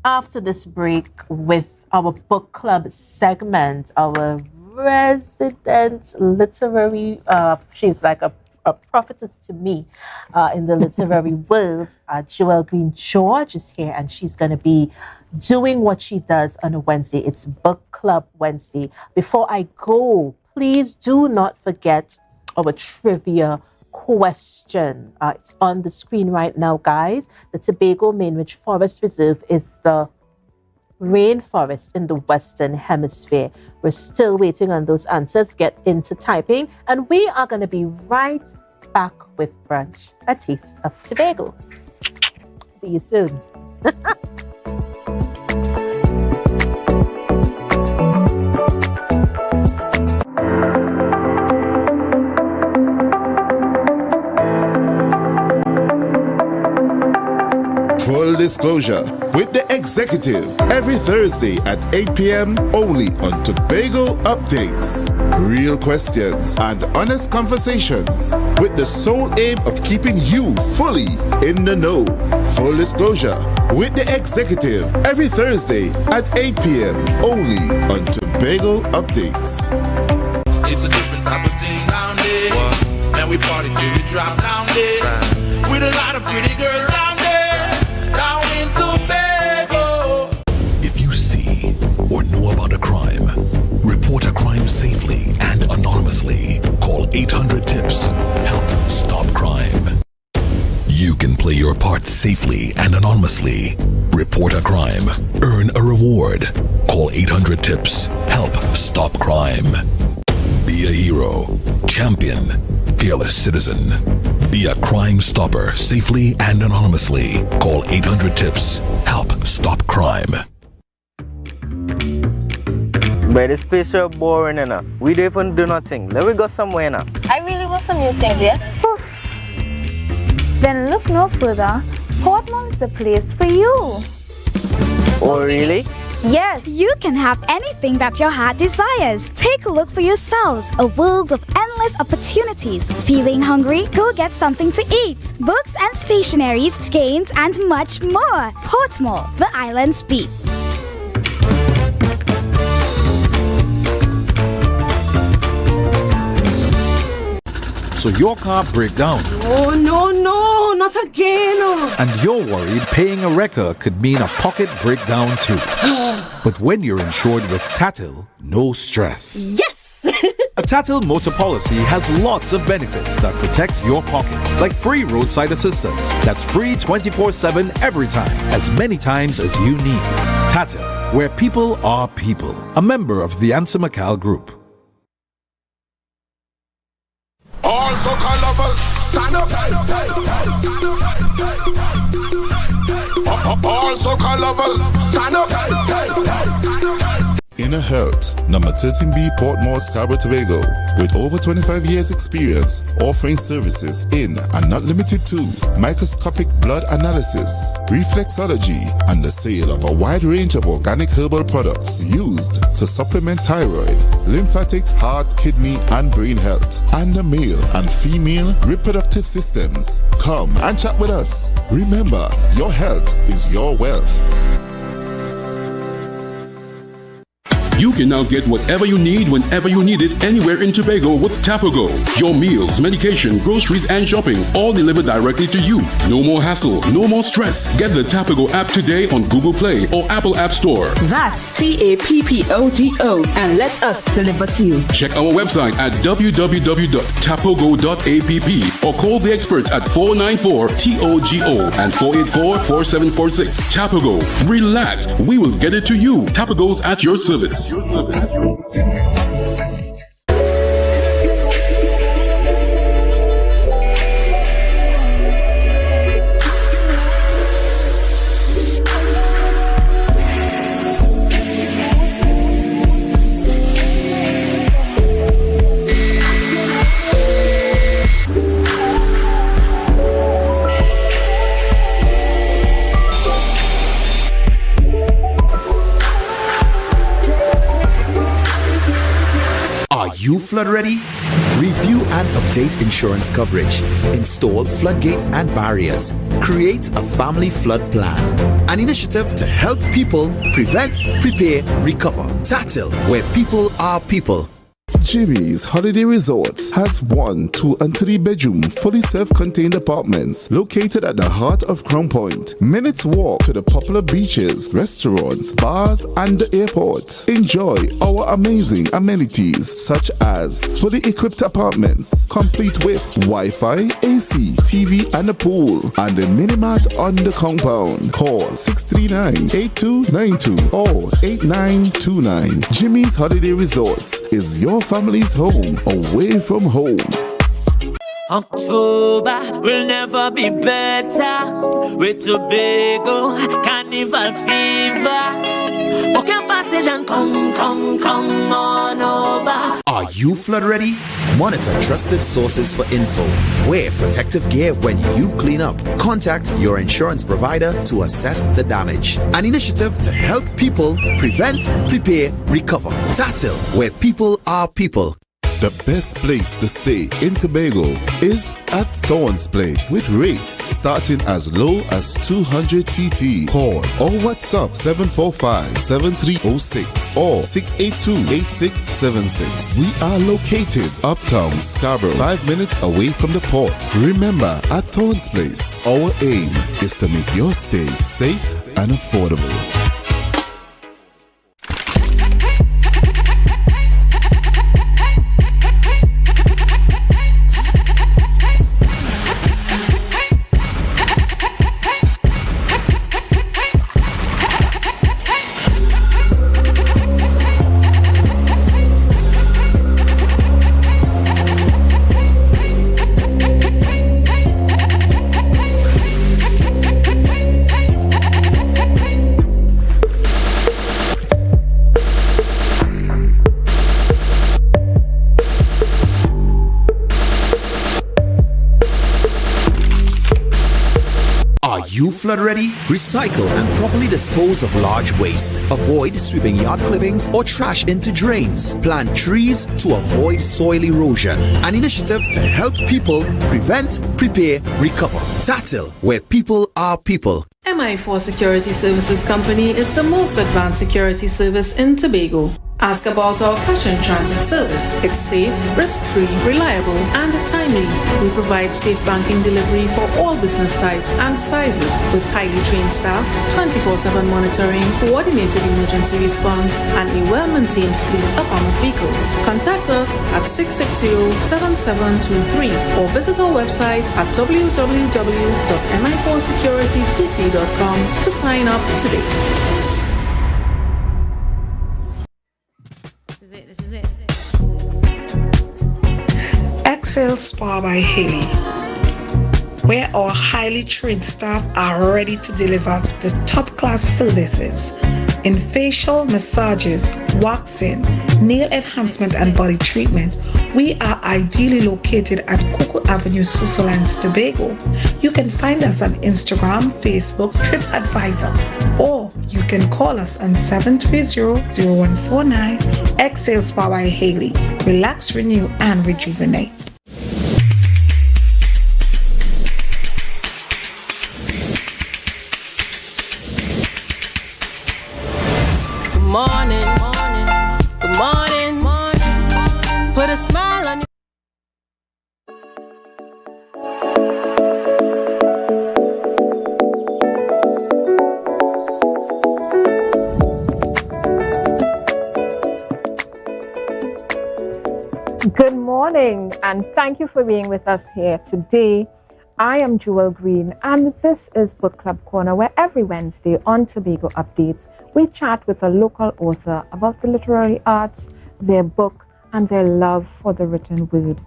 after this break with our book club segment, our resident literary, she's like a prophetess to me in the literary world. Joelle Green George is here, and she's going to be doing what she does on a Wednesday. It's Book Club Wednesday. Before I go, please do not forget our trivia question. It's on the screen right now, guys. The Tobago Mainridge Forest Reserve is the rainforest in the Western Hemisphere. We're still waiting on those answers. Get into typing, and we are going to be right back with Brunch, a taste of Tobago. See you soon. Full disclosure with the executive every Thursday at 8 p.m. only on Tobago Updates. Real questions and honest conversations with the sole aim of keeping you fully in the know. Full disclosure with the executive every Thursday at 8 p.m. only on Tobago Updates. It's a different type of thing down there. And we party till we drop down there. With a lot of pretty girls down there. Down in Tobago. If you see or know about a crime, report a crime safely and anonymously. Call 800-TIPS. Help stop crime. You can play your part safely and anonymously. Report a crime. Earn a reward. Call 800-TIPS. Help stop crime. Be a hero. Champion. Fearless citizen. Be a crime stopper safely and anonymously. Call 800-TIPS. Help stop crime. But this place so boring, enough. We don't even do nothing. Let me go somewhere now. I really want some new things, yes? Then look no further. Portmore is the place for you. Oh, really? Yes, you can have anything that your heart desires. Take a look for yourselves. A world of endless opportunities. Feeling hungry? Go get something to eat. Books and stationeries, games, and much more. Portmore, the island's beat. so your car break down. Oh, no, not again. And you're worried paying a wrecker could mean a pocket breakdown too. But when you're insured with Tatil, no stress. Yes! A Tatil motor policy has lots of benefits that protect your pocket, like free roadside assistance. That's free 24/7 every time, as many times as you need. Tatil, where people are people. A member of the Ansa McCall Group. All soca lovers, stand up. All soca lovers, stand up. Inner Health, number 13B, Portmore, Scarborough, Tobago, with over 25 years experience, offering services in and not limited to microscopic blood analysis, reflexology, and the sale of a wide range of organic herbal products used to supplement thyroid, lymphatic, heart, kidney, and brain health, and the male and female reproductive systems. Come and chat with us. Remember, your health is your wealth. You can now get whatever you need whenever you need it anywhere in Tobago with Tobago. Your meals, medication, groceries, and shopping all delivered directly to you. No more hassle, no more stress. Get the Tobago app today on Google Play or Apple App Store. That's TAPPOGO and let us deliver to you. Check our website at www.tapogo.app or call the experts at 494-TOGO and 484-4746. Tobago. Relax. We will get it to you. Tobago's at your service. You flood ready? Review and update insurance coverage. Install floodgates and barriers. Create a family flood plan. An initiative to help people prevent, prepare, recover. Tatil, where people are people. Jimmy's Holiday Resorts has 1, 2, and 3 bedroom, fully self-contained apartments located at the heart of Crown Point. Minutes walk to the popular beaches, restaurants, bars, and the airport. Enjoy our amazing amenities such as fully equipped apartments, complete with Wi-Fi, AC, TV, and a pool, and a mini-mart on the compound. Call 639-8292 or 8929. Jimmy's Holiday Resorts is your family's home away from home. October will never be better with Tobago Carnival Fever. Book your passage and come on over. Are you flood ready? Monitor trusted sources for info. Wear protective gear when you clean up. Contact your insurance provider to assess the damage. An initiative to help people prevent, prepare, recover. Tatil, where people are people. The best place to stay in Tobago is at Thorn's Place, with rates starting as low as 200 TT. Call or WhatsApp 745-7306 or 682-8676. We are located uptown Scarborough, 5 minutes away from the port. Remember, at Thorn's Place, our aim is to make your stay safe and affordable. You flood ready? Recycle and properly dispose of large waste. Avoid sweeping yard clippings or trash into drains. Plant trees to avoid soil erosion. An initiative to help people prevent, prepare, recover. Tatil, where people are people. MI4 Security Services Company is the most advanced security service in Tobago. Ask about our cash and transit service. It's safe, risk-free, reliable, and timely. We provide safe banking delivery for all business types and sizes with highly trained staff, 24/7 monitoring, coordinated emergency response, and a well-maintained fleet of armored vehicles. Contact us at 660-7723 or visit our website at www.mi4securitytt.com to sign up today. This is it. Excel Spa by Haley, where our highly trained staff are ready to deliver the top-class services in facial massages, waxing, nail enhancement, and body treatment. We are ideally located at Coco Avenue, Switzerland, Tobago. You can find us on Instagram, Facebook, TripAdvisor, or you can call us on 730-0149. Exhale Spa by Haley. Relax, renew, and rejuvenate. Good morning, good morning, put a smile on your Good morning, and thank you for being with us here today. I am Jewel Green, and this is Book Club Corner, where every Wednesday on Tobago Updates, we chat with a local author about the literary arts, their book, and their love for the written word.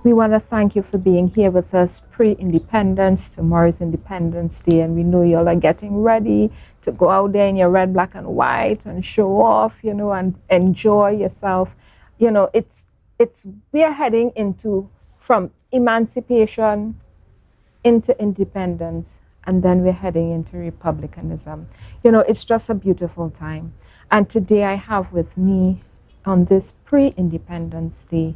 We want to thank you for being here with us pre-independence. Tomorrow's Independence Day, and we know you all are getting ready to go out there in your red, black, and white and show off, and enjoy yourself. We are heading from emancipation into independence, and then we're heading into republicanism. It's just a beautiful time. And today I have with me on this pre-Independence Day,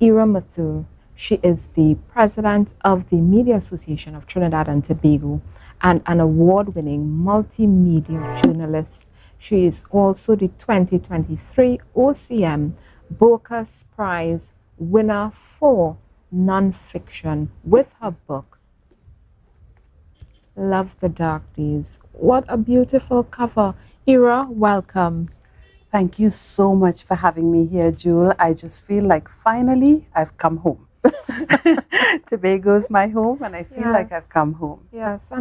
Ira Mathur. She is the president of the Media Association of Trinidad and Tobago and an award-winning multimedia journalist. She is also the 2023 OCM Bocas Prize winner for nonfiction with her book, Love the Dark Days. What a beautiful cover. Ira, welcome. Thank you so much for having me here, Jewel. I just feel like finally I've come home. Tobago's my home, and I feel like I've come home. Yes,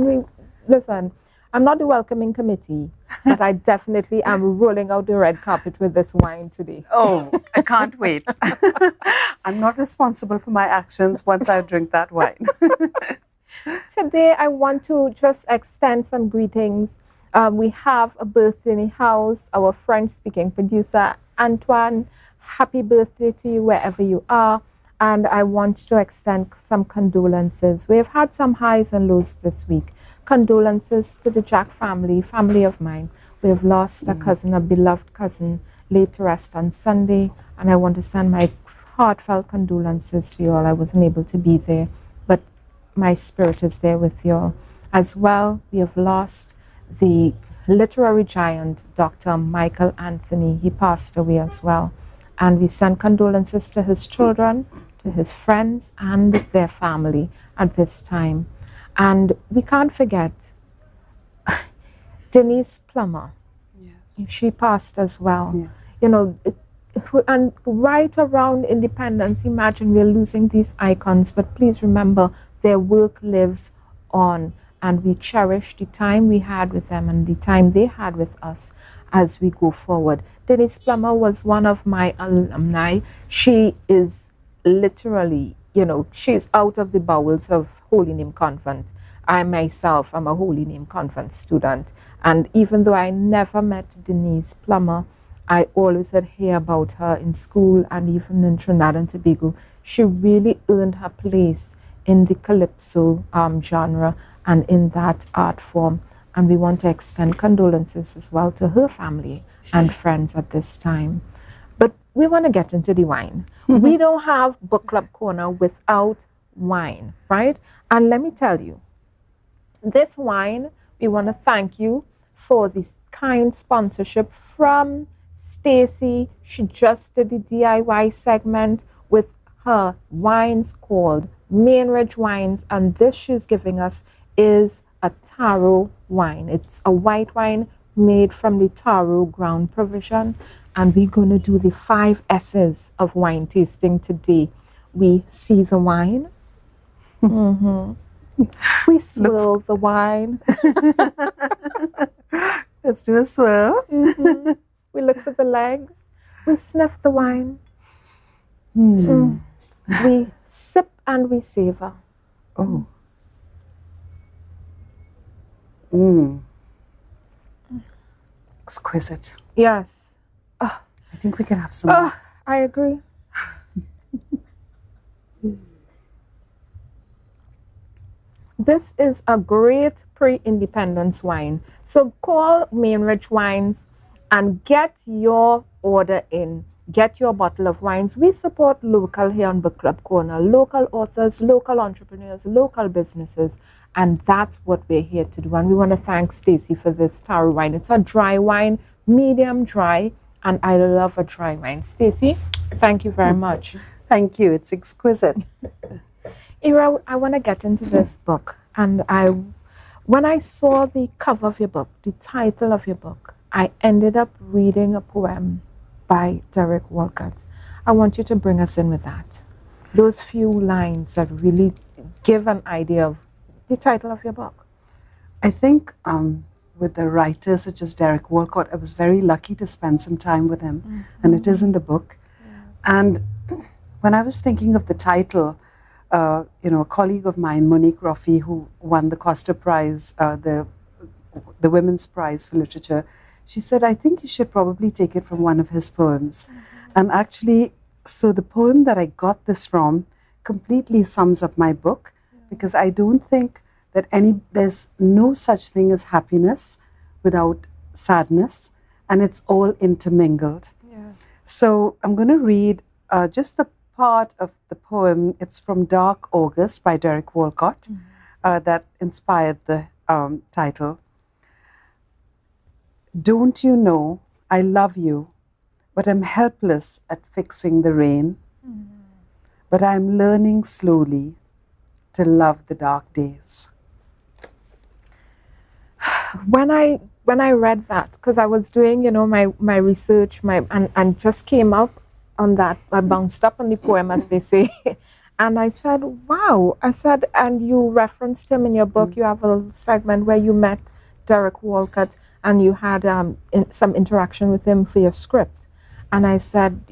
listen, I'm not the welcoming committee, but I definitely am rolling out the red carpet with this wine today. Oh, I can't wait. I'm not responsible for my actions once I drink that wine. Today, I want to just extend some greetings. We have a birthday in the house. Our French-speaking producer, Antoine, happy birthday to you wherever you are. And I want to extend some condolences. We've had some highs and lows this week. Condolences to the Jack family of mine. We have lost a cousin, a beloved cousin, laid to rest on Sunday. And I want to send my heartfelt condolences to you all. I wasn't able to be there, but my spirit is there with you all. As well, we have lost the literary giant, Dr. Michael Anthony. He passed away as well. And we send condolences to his children, to his friends, and their family at this time. And we can't forget Denise Plummer. Yes. She passed as well. Yes. And right around independence, imagine we're losing these icons, but please remember their work lives on, and we cherish the time we had with them and the time they had with us as we go forward. Denise Plummer was one of my alumni. She is literally, she's out of the bowels of Holy Name Convent. I myself am a Holy Name Convent student. And even though I never met Denise Plummer, I always had heard about her in school and even in Trinidad and Tobago. She really earned her place in the calypso genre and in that art form. And we want to extend condolences as well to her family and friends at this time. But we want to get into the wine. We don't have Book Club Corner without wine, right? And let me tell you, this wine, we want to thank you for this kind sponsorship from Stacy, she just did the DIY segment with her wines called Mainridge Wines, and this she's giving us is a taro wine. It's a white wine made from the taro ground provision, and we're going to do the 5 S's of wine tasting today. We see the wine. We swirl the wine. Let's do a swirl. We look for the legs. We sniff the wine. We sip and we savor. Oh. Exquisite. Yes. I think we can have some more. I agree. This is a great pre-independence wine. So call Mainridge Wines and get your order in. Get your bottle of wines. We support local here on Book Club Corner, local authors, local entrepreneurs, local businesses, and that's what we're here to do. And we want to thank Stacy for this taro wine. It's a dry wine, medium dry, and I love a dry wine. Stacy, thank you very much. Thank you. It's exquisite. Ira, I want to get into this book, and when I saw the cover of your book, the title of your book, I ended up reading a poem by Derek Walcott. I want you to bring us in with that. Those few lines that really give an idea of the title of your book. I think with the writers such as Derek Walcott, I was very lucky to spend some time with him, and it is in the book. Yes. And when I was thinking of the title, a colleague of mine, Monique Roffey, who won the Costa Prize, the Women's Prize for Literature, she said, I think you should probably take it from one of his poems. And actually, so the poem that I got this from completely sums up my book, because I don't think that there's no such thing as happiness without sadness, and it's all intermingled. Yes. So I'm going to read just the part of the poem. It's from Dark August by Derek Walcott that inspired the title. Don't you know I love you, but I'm helpless at fixing the rain. But I'm learning slowly to love the dark days. When I read that, because I was doing, my research, and just came up on that, I bounced up on the poem, as they say, and I said, wow. I said, and you referenced him in your book. You have a segment where you met Derek Walcott, and you had some interaction with him for your script. And I said,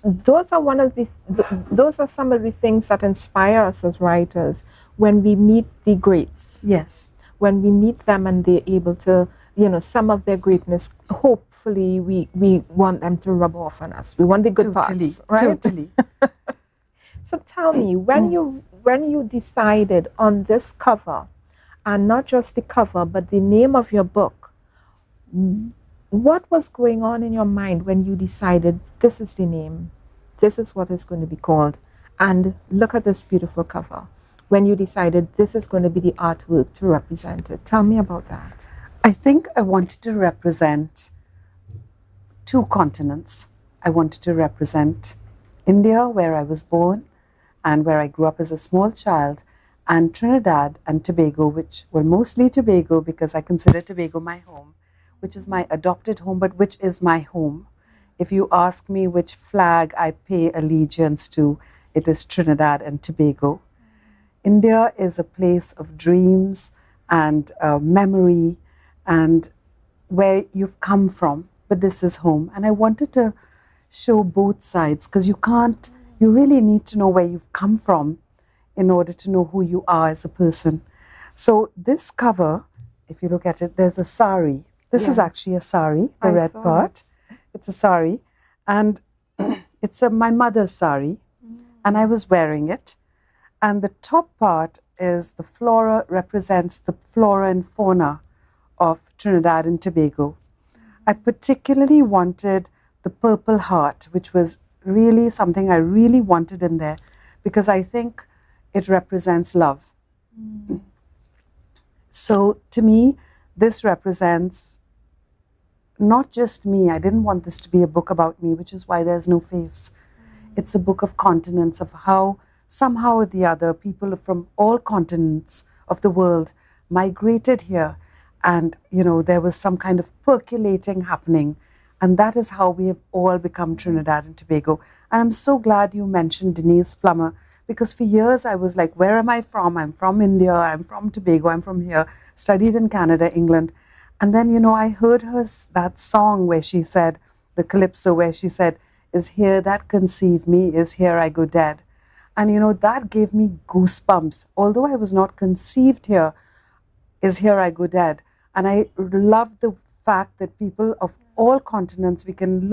those are some of the things that inspire us as writers when we meet the greats. Yes. When we meet them and they're able to, some of their greatness, hopefully we want them to rub off on us. We want the good parts, right? Totally. So tell me, when you decided on this cover, and not just the cover, but the name of your book, what was going on in your mind when you decided this is the name, this is what it's going to be called, and look at this beautiful cover? When you decided this is going to be the artwork to represent it, tell me about that. I think I wanted to represent 2 continents. I wanted to represent India, where I was born and where I grew up as a small child, and Trinidad and Tobago, mostly Tobago, because I consider Tobago my home, which is my adopted home, but which is my home. If you ask me which flag I pay allegiance to, it is Trinidad and Tobago. India is a place of dreams and memory and where you've come from, but this is home. And I wanted to show both sides, because you really need to know where you've come from in order to know who you are as a person. So this cover, if you look at it, there's a sari. This is actually a sari, the red part. It's a sari. And it's my mother's sari. And I was wearing it. And the top part is the flora, represents the flora and fauna of Trinidad and Tobago. I particularly wanted the purple heart, which was really something I really wanted in there, because I think it represents love. So to me, this represents not just me. I didn't want this to be a book about me, which is why there's no face. It's a book of continents, of how somehow or the other people from all continents of the world migrated here. And, you know, there was some kind of percolating happening. And that is how we have all become Trinidad and Tobago. And I'm so glad you mentioned Denise Plummer, because for years I was like, where am I from? I'm from India, I'm from Tobago, I'm from here, studied in Canada, England. And then, you know, I heard her, that song where she said, the Calypso, where she said, is here that conceive me, is here I go dead. And, you know, that gave me goosebumps. Although I was not conceived here, is here I go dead. And I love the fact that people of all continents, we can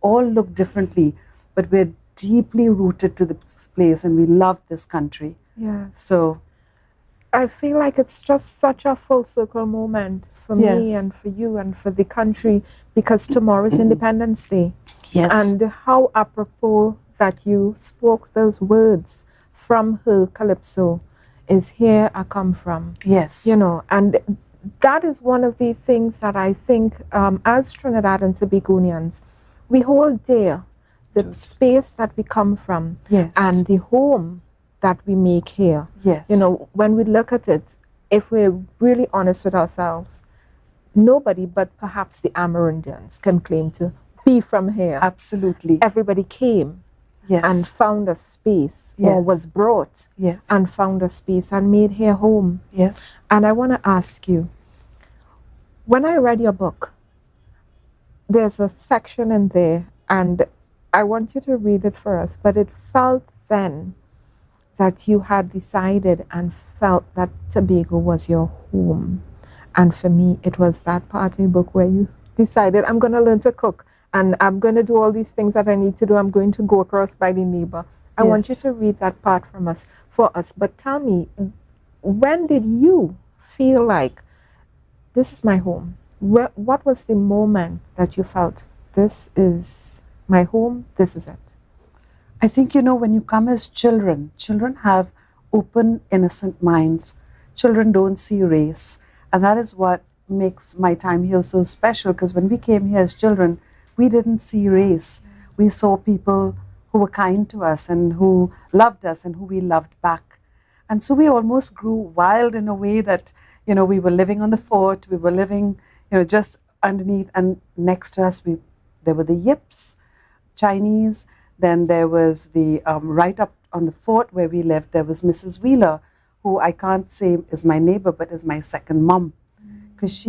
all look differently, but we're deeply rooted to this place and we love this country. Yes. So I feel like it's just such a full circle moment for Yes. me and for you and for the country, because tomorrow is Independence Day. Yes. And how apropos that you spoke those words from her Calypso, is here I come from. Yes. You know, and that is one of the things that I think as Trinidad and Tobagonians, we hold dear the space that we come from, Yes. and the home that we make here. Yes. You know, when we look at it, if we're really honest with ourselves, nobody but perhaps the Amerindians can claim to be from here. Absolutely. Everybody came Yes. and found a space, or Yes. was brought Yes. and found a space and made here home. Yes. And I want to ask you, when I read your book, there's a section in there, and I want you to read it for us, but it felt then that you had decided and felt that Tobago was your home. And for me, it was that part of the book where you decided, I'm going to learn to cook, and I'm going to do all these things that I need to do. I'm going to go across by the neighbor. I want you Yes. to read that part for us. But tell me, when did you feel like, this is my home? What was the moment that you felt, this is my home, this is it? I think, you know, when you come as children, children have open, innocent minds. Children don't see race. And that is what makes my time here so special, because when we came here as children, we didn't see race. We saw people who were kind to us and who loved us and who we loved back. And so we almost grew wild in a way that, you know, we were living on the fort, we were living, you know, just underneath, and next to us, there were the Yips, Chinese. Then there was the, right up on the fort where we lived, there was Mrs. Wheeler, who I can't say is my neighbor, but is my second mom. Because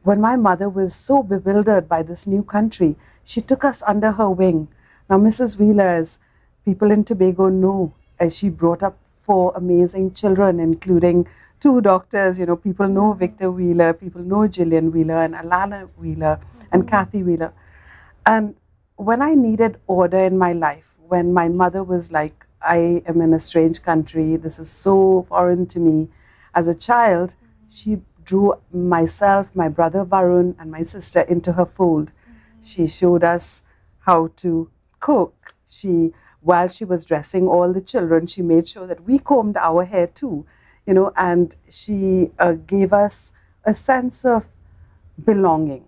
when my mother was so bewildered by this new country, she took us under her wing. Now, Mrs. Wheeler, as people in Tobago know, as she brought up 4 amazing children, including 2 doctors. You know, people know Victor Wheeler, people know Gillian Wheeler and Alana Wheeler and Kathy Wheeler. And when I needed order in my life, when my mother was like, I am in a strange country, this is so foreign to me, as a child, she drew myself, my brother Varun, and my sister into her fold. She showed us how to cook. While she was dressing all the children, she made sure that we combed our hair too, you know, and she gave us a sense of belonging.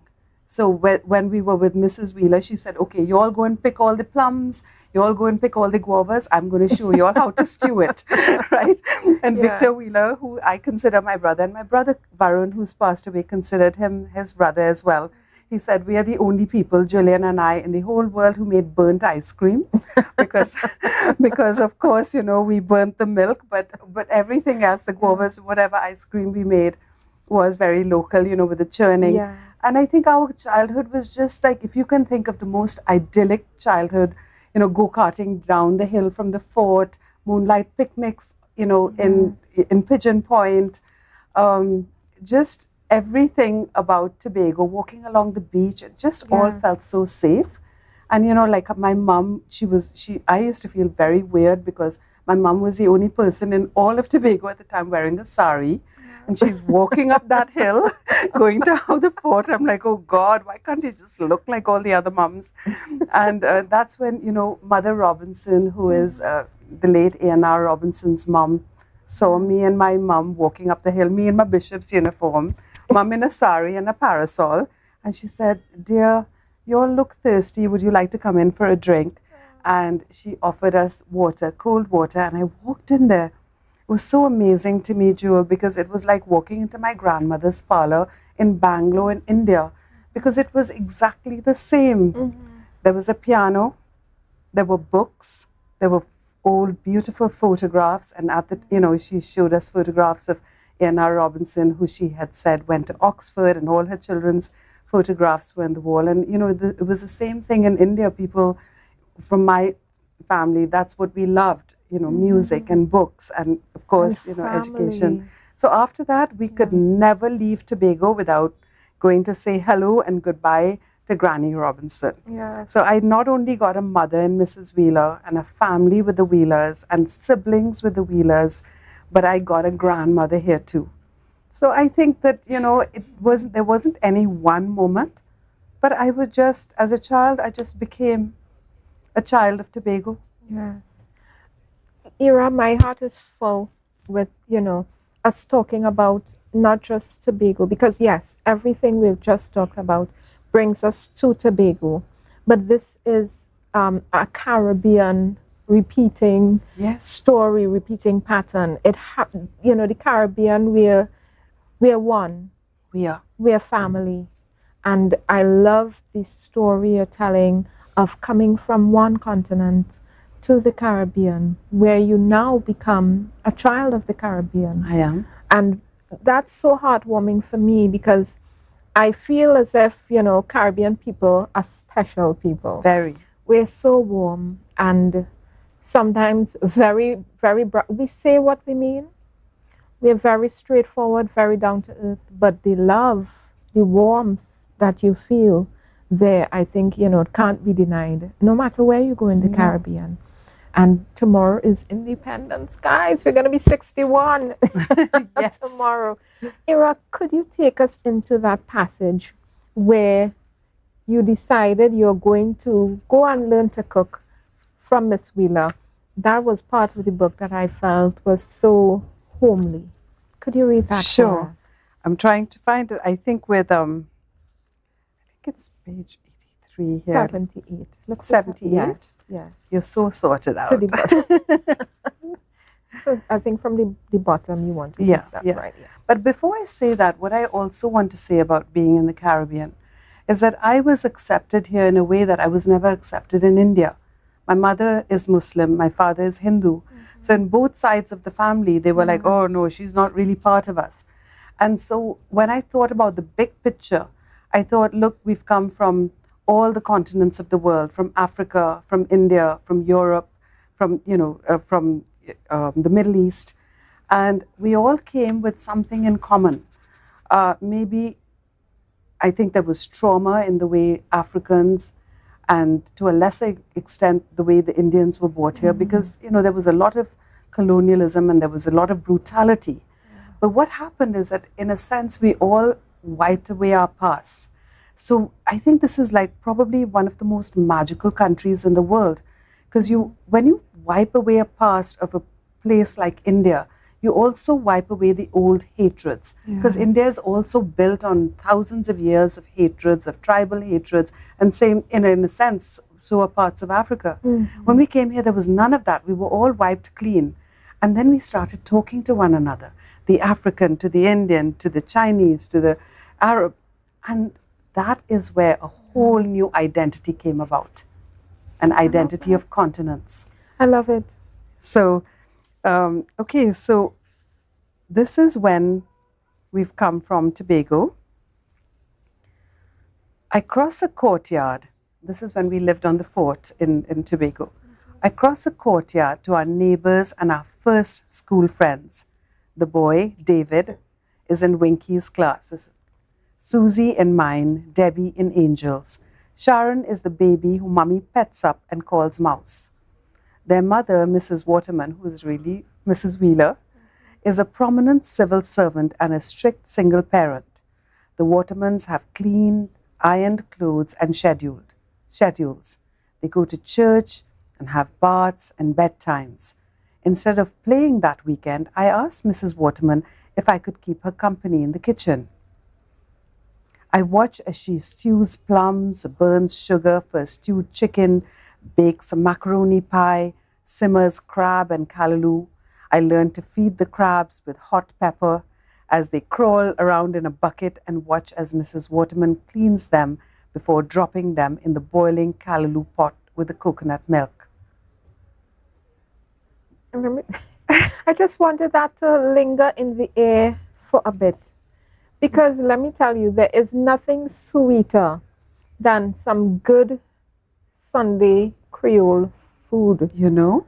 So when we were with Mrs. Wheeler, she said, okay, you all go and pick all the plums, you all go and pick all the guavas, I'm going to show you all how to stew it, right? And Yeah. Victor Wheeler, who I consider my brother, and my brother Varun, who's passed away, considered him his brother as well. He said, we are the only people, Julian and I, in the whole world who made burnt ice cream, because of course, you know, we burnt the milk, but everything else, the guavas, whatever ice cream we made was very local, you know, with the churning. Yes. And I think our childhood was just like, if you can think of the most idyllic childhood, you know, go-karting down the hill from the fort, moonlight picnics, you know, in Pigeon Point, just everything about Tobago, walking along the beach, it just all felt so safe. And, you know, like my mom, I used to feel very weird because my mom was the only person in all of Tobago at the time wearing a sari. And she's walking up that hill, going down the fort. I'm like, oh God, why can't you just look like all the other mums? And that's when, you know, Mother Robinson, who is the late A&R Robinson's mom, saw me and my mom walking up the hill, me in my bishop's uniform, mom in a sari and a parasol. And she said, "Dear, you all look thirsty. Would you like to come in for a drink?" And she offered us water, cold water. And I walked in there. It was so amazing to me, Jewel, because it was like walking into my grandmother's parlor in Bangalore in India, because it was exactly the same. There was a piano, there were books, there were old beautiful photographs, and at the, she showed us photographs of Anna Robinson, who she had said went to Oxford, and all her children's photographs were on the wall. And it was the same thing in India. People from my family, that's what we loved, music and books, and of course, education. So after that, we could never leave Tobago without going to say hello and goodbye to Granny Robinson. Yes. So I not only got a mother in Mrs. Wheeler and a family with the Wheelers and siblings with the Wheelers, but I got a grandmother here too. So I think that, there wasn't any one moment, but I was just, as a child, I just became a child of Tobago. Yes. Ira, my heart is full with, us talking about not just Tobago, because yes, everything we've just talked about brings us to Tobago, but this is a Caribbean repeating story, repeating pattern. The Caribbean, we're one. We're family. And I love the story you're telling of coming from one continent to the Caribbean, where you now become a child of the Caribbean. I am. And that's so heartwarming for me, because I feel as if, Caribbean people are special people. Very. We're so warm and sometimes very, very we say what we mean. We're very straightforward, very down to earth, but the love, the warmth that you feel there, I think, can't be denied, no matter where you go in the Caribbean. And tomorrow is Independence, guys. We're going to be 61 tomorrow. Ira, could you take us into that passage where you decided you're going to go and learn to cook from Miss Wheeler? That was part of the book that I felt was so homely. Could you read that for us? I'm trying to find it. I think with I think it's page 83 here. 78. Look, 78? Yes. You're so sorted out. To the bottom. So I think from the bottom you want to use that, right? Yeah. But before I say that, what I also want to say about being in the Caribbean is that I was accepted here in a way that I was never accepted in India. My mother is Muslim, my father is Hindu. So in both sides of the family, they were like, oh no, she's not really part of us. And so when I thought about the big picture, I thought, look, we've come from all the continents of the world, from Africa, from India, from Europe, from the Middle East, and we all came with something in common. Maybe I think there was trauma in the way Africans, and to a lesser extent the way the Indians were brought here, because there was a lot of colonialism and there was a lot of brutality. But what happened is that, in a sense, we all wiped away our past. So I think this is like probably one of the most magical countries in the world, because when you wipe away a past of a place like India, you also wipe away the old hatreds, because India is also built on thousands of years of hatreds, of tribal hatreds, and same in a sense, so are parts of Africa. When we came here, there was none of that. We were all wiped clean. And then we started talking to one another, the African to the Indian, to the Chinese, to the Arab. And that is where a whole new identity came about, an identity of continents. I love it. So, okay, so this is when we've come from Tobago. I cross a courtyard. This is when we lived on the fort in Tobago. I cross a courtyard to our neighbors and our first school friends. The boy, David, is in Winky's class. Susie in mine, Debbie in Angel's. Sharon is the baby who Mummy pets up and calls Mouse. Their mother, Mrs. Waterman, who is really Mrs. Wheeler, is a prominent civil servant and a strict single parent. The Watermans have clean, ironed clothes and schedules. They go to church and have baths and bedtimes. Instead of playing that weekend, I asked Mrs. Waterman if I could keep her company in the kitchen. I watch as she stews plums, burns sugar for stewed chicken, bakes a macaroni pie, simmers crab and callaloo. I learn to feed the crabs with hot pepper as they crawl around in a bucket and watch as Mrs. Waterman cleans them before dropping them in the boiling callaloo pot with the coconut milk. I just wanted that to linger in the air for a bit. Because let me tell you, there is nothing sweeter than some good Sunday Creole food. You know?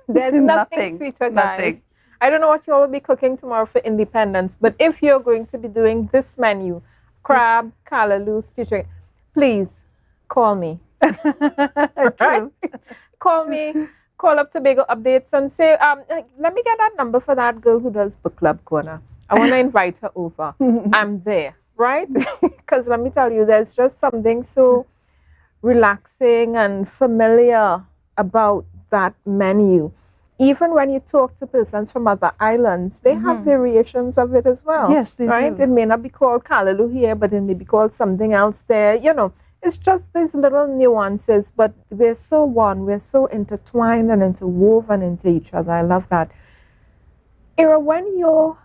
There's nothing sweeter, guys. Nothing. I don't know what you all will be cooking tomorrow for Independence, but if you're going to be doing this menu, crab, callaloo, stew chicken, please call me. Right? Call me. Call up Tobago Updates and say, let me get that number for that girl who does book club corner. I want to invite her over. I'm there, right? Because let me tell you, there's just something so relaxing and familiar about that menu. Even when you talk to persons from other islands, they have variations of it as well. Yes, they right? do. It may not be called callaloo here, but it may be called something else there. You know, it's just these little nuances, but we're so one, we're so intertwined and interwoven into each other. I love that. Ira, when your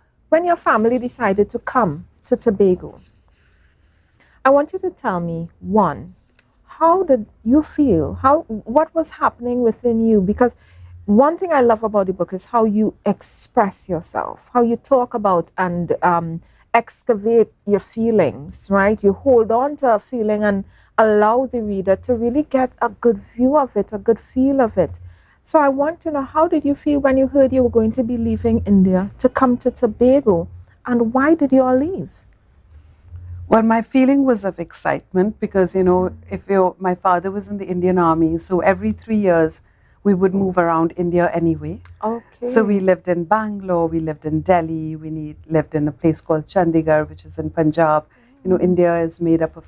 family decided to come to Tobago, I want you to tell me, one, how did you feel? What was happening within you? Because one thing I love about the book is how you express yourself, how you talk about and excavate your feelings, right? You hold on to a feeling and allow the reader to really get a good view of it, a good feel of it. So I want to know, how did you feel when you heard you were going to be leaving India to come to Tobago? And why did you all leave? Well, my feeling was of excitement because, my father was in the Indian Army, so every 3 years we would move around India anyway. Okay. So we lived in Bangalore, we lived in Delhi, lived in a place called Chandigarh, which is in Punjab. India is made up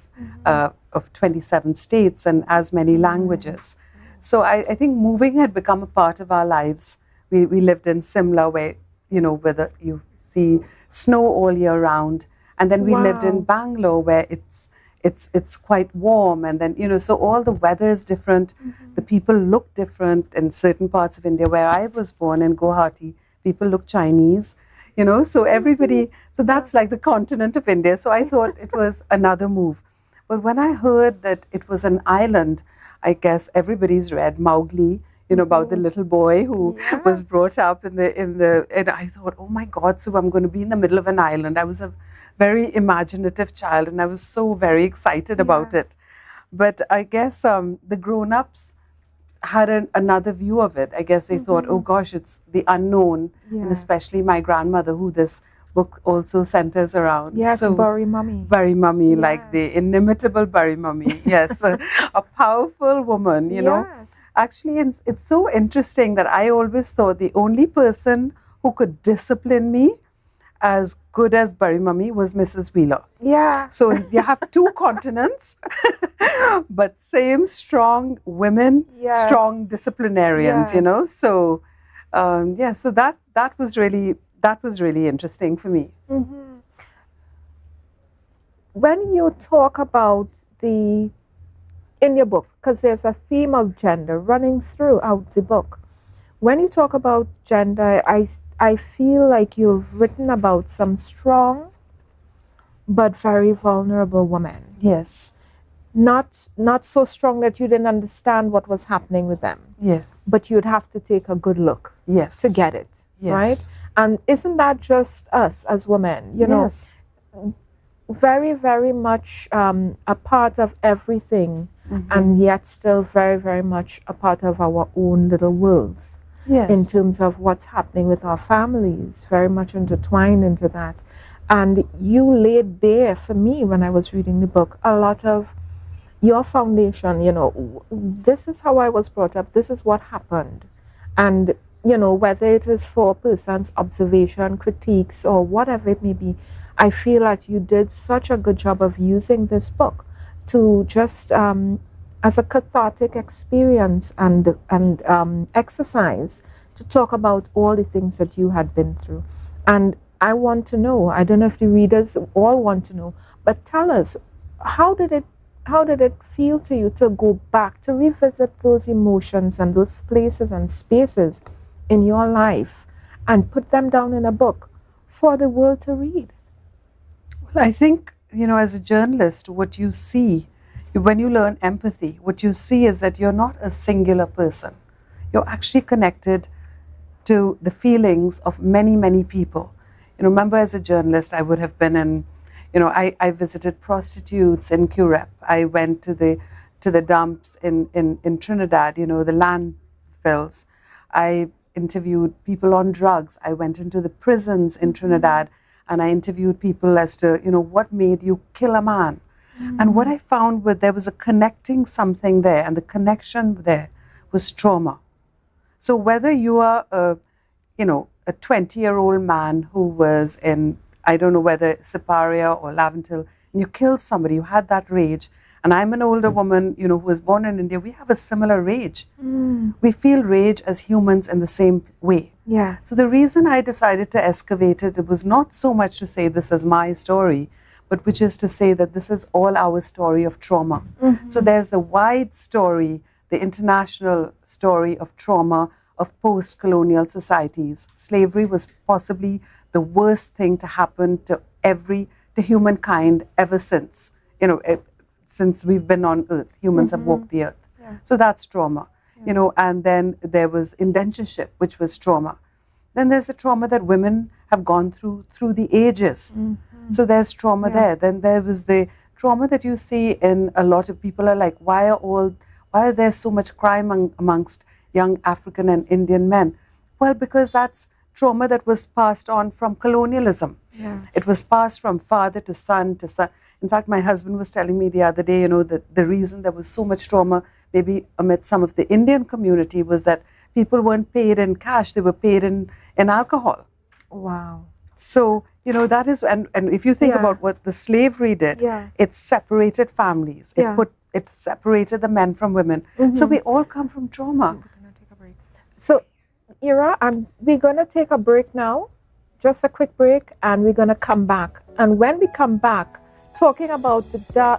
of 27 states and as many languages. So I think moving had become a part of our lives. We lived in Simla where, where you see snow all year round. And then we lived in Bangalore where it's quite warm, and then so all the weather is different. The people look different in certain parts of India. Where I was born in Guwahati, people look Chinese, so everybody, so that's like the continent of India. So I thought it was another move. But when I heard that it was an island, I guess everybody's read Mowgli, about the little boy who was brought up in the and I thought, oh my God, so I'm going to be in the middle of an island. I was a very imaginative child and I was so very excited about it. But I guess the grown-ups had another view of it. I guess they thought, oh gosh, it's the unknown, and especially my grandmother, who this book also centers around. Yes, so, Burry Mummy. Burry Mummy, like the inimitable Burry Mummy. Yes, a powerful woman, you know. Actually, it's so interesting that I always thought the only person who could discipline me as good as Burry Mummy was Mrs. Wheeler. Yeah. So you have two continents, but same strong women, strong disciplinarians, So, so that was really interesting for me. Mm-hmm. When you talk about in your book, because there's a theme of gender running throughout the book, when you talk about gender, I feel like you've written about some strong but very vulnerable women. Yes. Not so strong that you didn't understand what was happening with them. Yes. But you'd have to take a good look to get it. Yes. Right? And isn't that just us as women? You know, very, very much a part of everything, and yet still very, very much a part of our own little worlds. Yes. In terms of what's happening with our families, very much intertwined into that. And you laid bare for me when I was reading the book a lot of your foundation, this is how I was brought up, this is what happened. And, whether it is for a person's observation, critiques, or whatever it may be, I feel that you did such a good job of using this book to just as a cathartic experience and exercise to talk about all the things that you had been through. And I want to know, I don't know if the readers all want to know, But tell us, how did it feel to you to go back, to revisit those emotions and those places and spaces in your life and put them down in a book for the world to read? Well, I think, as a journalist, what you see, when you learn empathy, what you see is that you're not a singular person. You're actually connected to the feelings of many, many people. Remember, as a journalist, I would have been in, I visited prostitutes in Curep. I went to the dumps in Trinidad, the landfills. I interviewed people on drugs. I went into the prisons in Trinidad, and I interviewed people as to, what made you kill a man? And what I found was there was a connecting something there, and the connection there was trauma. So whether you are a 20-year-old man who was in, I don't know whether Siparia or Laventille, and you killed somebody, you had that rage, and I'm an older woman, who was born in India, we have a similar rage. We feel rage as humans in the same way. Yes. So the reason I decided to excavate it was not so much to say this is my story, but which is to say that this is all our story of trauma. So there's the wide story, the international story of trauma of post-colonial societies. Slavery was possibly the worst thing to happen to humankind ever since. Since we've been on Earth, humans have walked the Earth. Yeah. So that's trauma. And then there was indentureship, which was trauma. Then there's the trauma that women have gone through the ages. So there's trauma there. Then there was the trauma that you see in a lot of people are like, why are there so much crime amongst young African and Indian men? Well, because that's trauma that was passed on from colonialism. Yes. It was passed from father to son to son. In fact, my husband was telling me the other day, that the reason there was so much trauma, maybe amid some of the Indian community, was that people weren't paid in cash, they were paid in alcohol. Wow. So, that is, and if you think about what the slavery did, it separated families. It separated the men from women. So we all come from trauma. So, Ira, we're going to take a break now, just a quick break, and we're going to come back. And when we come back, talking about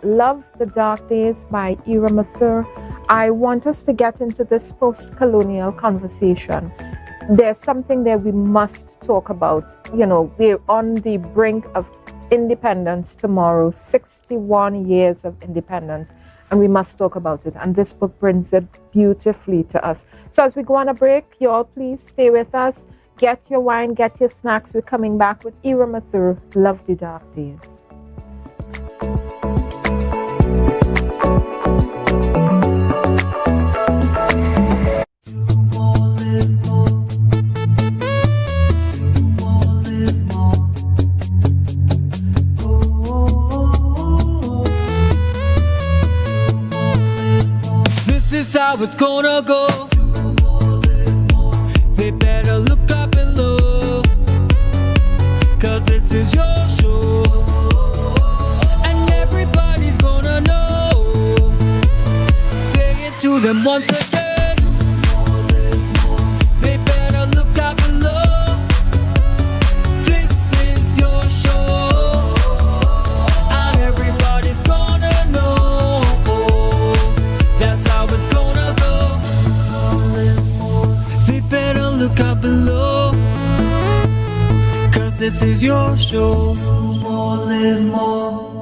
Love the Dark Days by Ira Mathur, I want us to get into this post-colonial conversation. There's something that we must talk about. We're on the brink of independence tomorrow, 61 years of independence, and we must talk about it. And this book brings it beautifully to us. So as we go on a break, you all please stay with us. Get your wine, get your snacks. We're coming back with Ira Mathur, Love the Dark Days. This is how it's gonna go. They better look up below, 'cause this is your show, and everybody's gonna know. Say it to them once again. They better look up below. This is your show, and everybody's gonna know. That's how it's gonna go. They better look up below, 'cause this is your show. Live more.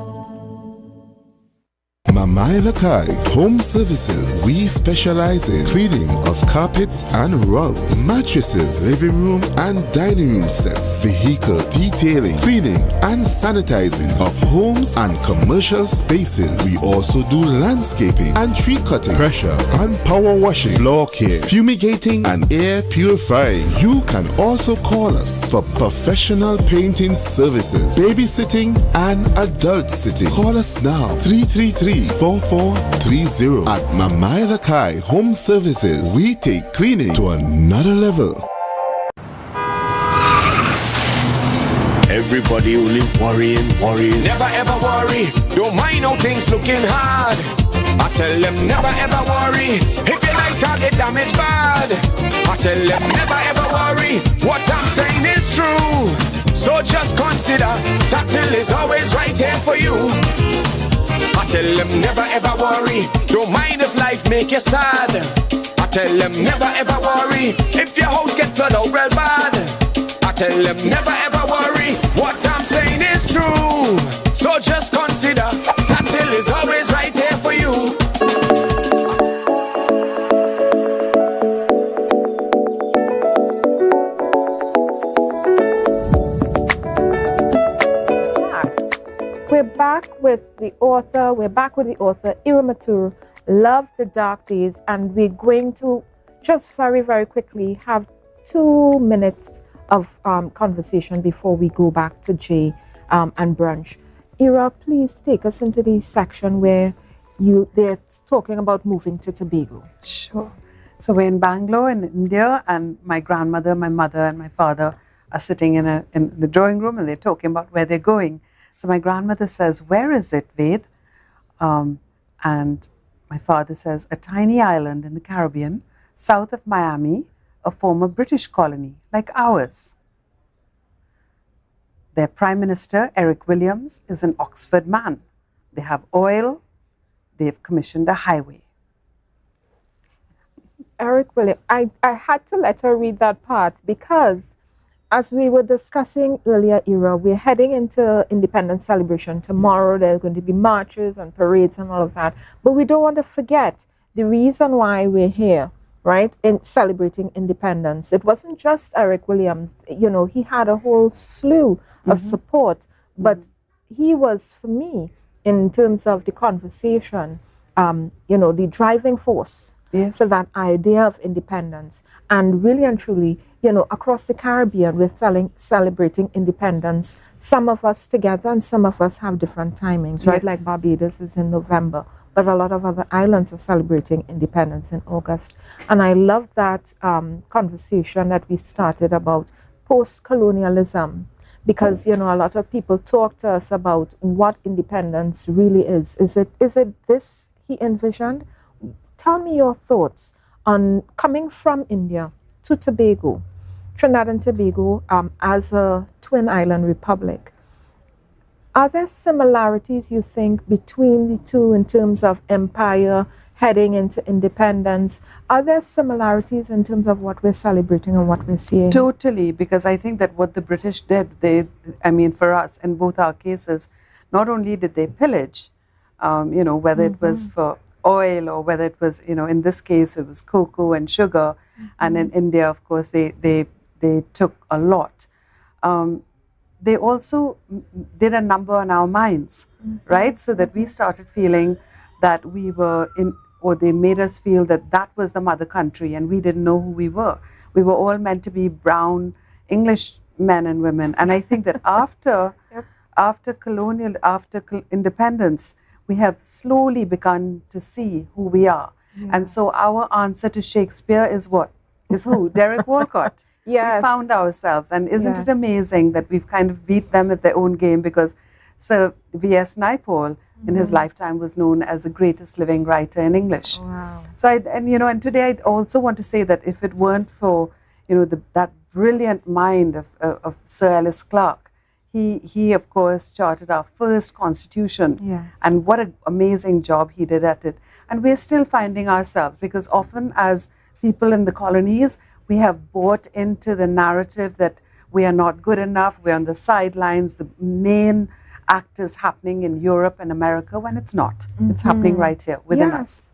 Mamai Lakai Home Services. We specialize in cleaning of carpets and rugs, mattresses, living room and dining room sets, vehicle detailing, cleaning and sanitizing of homes and commercial spaces. We also do landscaping and tree cutting, pressure and power washing, floor care, fumigating and air purifying. You can also call us for professional painting services, babysitting and adult sitting. Call us now, 333-4430 at Mamai Lakai Home Services. We take cleaning to another level. Everybody only worrying. Never ever worry. Don't mind how things looking hard. I tell them never ever worry. If your lights can't get damaged bad. I tell them never ever worry. What I'm saying is true. So just consider, Tatil is always right here for you. I tell them never ever worry, don't mind if life make you sad. I tell them never ever worry, if your house get flooded out real bad. I tell them never ever worry, what I'm saying is true. So just consider, Tatil is always right here for you. We're back with the author. Ira Mathur, Love the Dark Days, and we're going to just very, very quickly have 2 minutes of conversation before we go back to Jay and Brunch. Ira, please take us into the section where they're talking about moving to Tobago. Sure. So we're in Bangalore in India, and my grandmother, my mother, and my father are sitting in the drawing room, and they're talking about where they're going. So my grandmother says, "Where is it, Ved?" And my father says, "A tiny island in the Caribbean, south of Miami, a former British colony, like ours. Their Prime Minister, Eric Williams, is an Oxford man. They have oil. They've commissioned a highway." Eric Williams, I had to let her read that part because as we were discussing earlier, Ira, we're heading into Independence celebration tomorrow. There's going to be marches and parades and all of that. But we don't want to forget the reason why we're here, right, in celebrating independence. It wasn't just Eric Williams. You know, he had a whole slew of support. But he was, for me, in terms of the conversation, the driving force for that idea of independence. And really and truly, across the Caribbean, we're celebrating independence. Some of us together and some of us have different timings, right? Like Barbados is in November, but a lot of other islands are celebrating independence in August. And I love that conversation that we started about post-colonialism, because, a lot of people talk to us about what independence really is. Is it this he envisioned? Tell me your thoughts on coming from India to Tobago, Trinidad and Tobago, as a twin island republic. Are there similarities, you think, between the two in terms of empire heading into independence? Are there similarities in terms of what we're celebrating and what we're seeing? Totally, because I think that what the British did, for us, in both our cases, not only did they pillage, whether it was for oil or whether it was, in this case, it was cocoa and sugar. And in India, of course, they took a lot. They also did a number on our minds, right? So that we started feeling that we were or they made us feel that that was the mother country and we didn't know who we were. We were all meant to be brown English men and women. And I think that after independence, we have slowly begun to see who we are. Yes. And so our answer to Shakespeare is what? Is who? Derek Walcott. Yes. We found ourselves. And isn't it amazing that we've kind of beat them at their own game, because Sir V.S. Naipaul in his lifetime was known as the greatest living writer in English. Wow. So and today I also want to say that if it weren't for that brilliant mind of Sir Ellis Clarke, he of course charted our first constitution. Yes. And what an amazing job he did at it. And we're still finding ourselves, because often as people in the colonies, we have bought into the narrative that we are not good enough, we're on the sidelines, the main act is happening in Europe and America, when it's not. It's happening right here within us.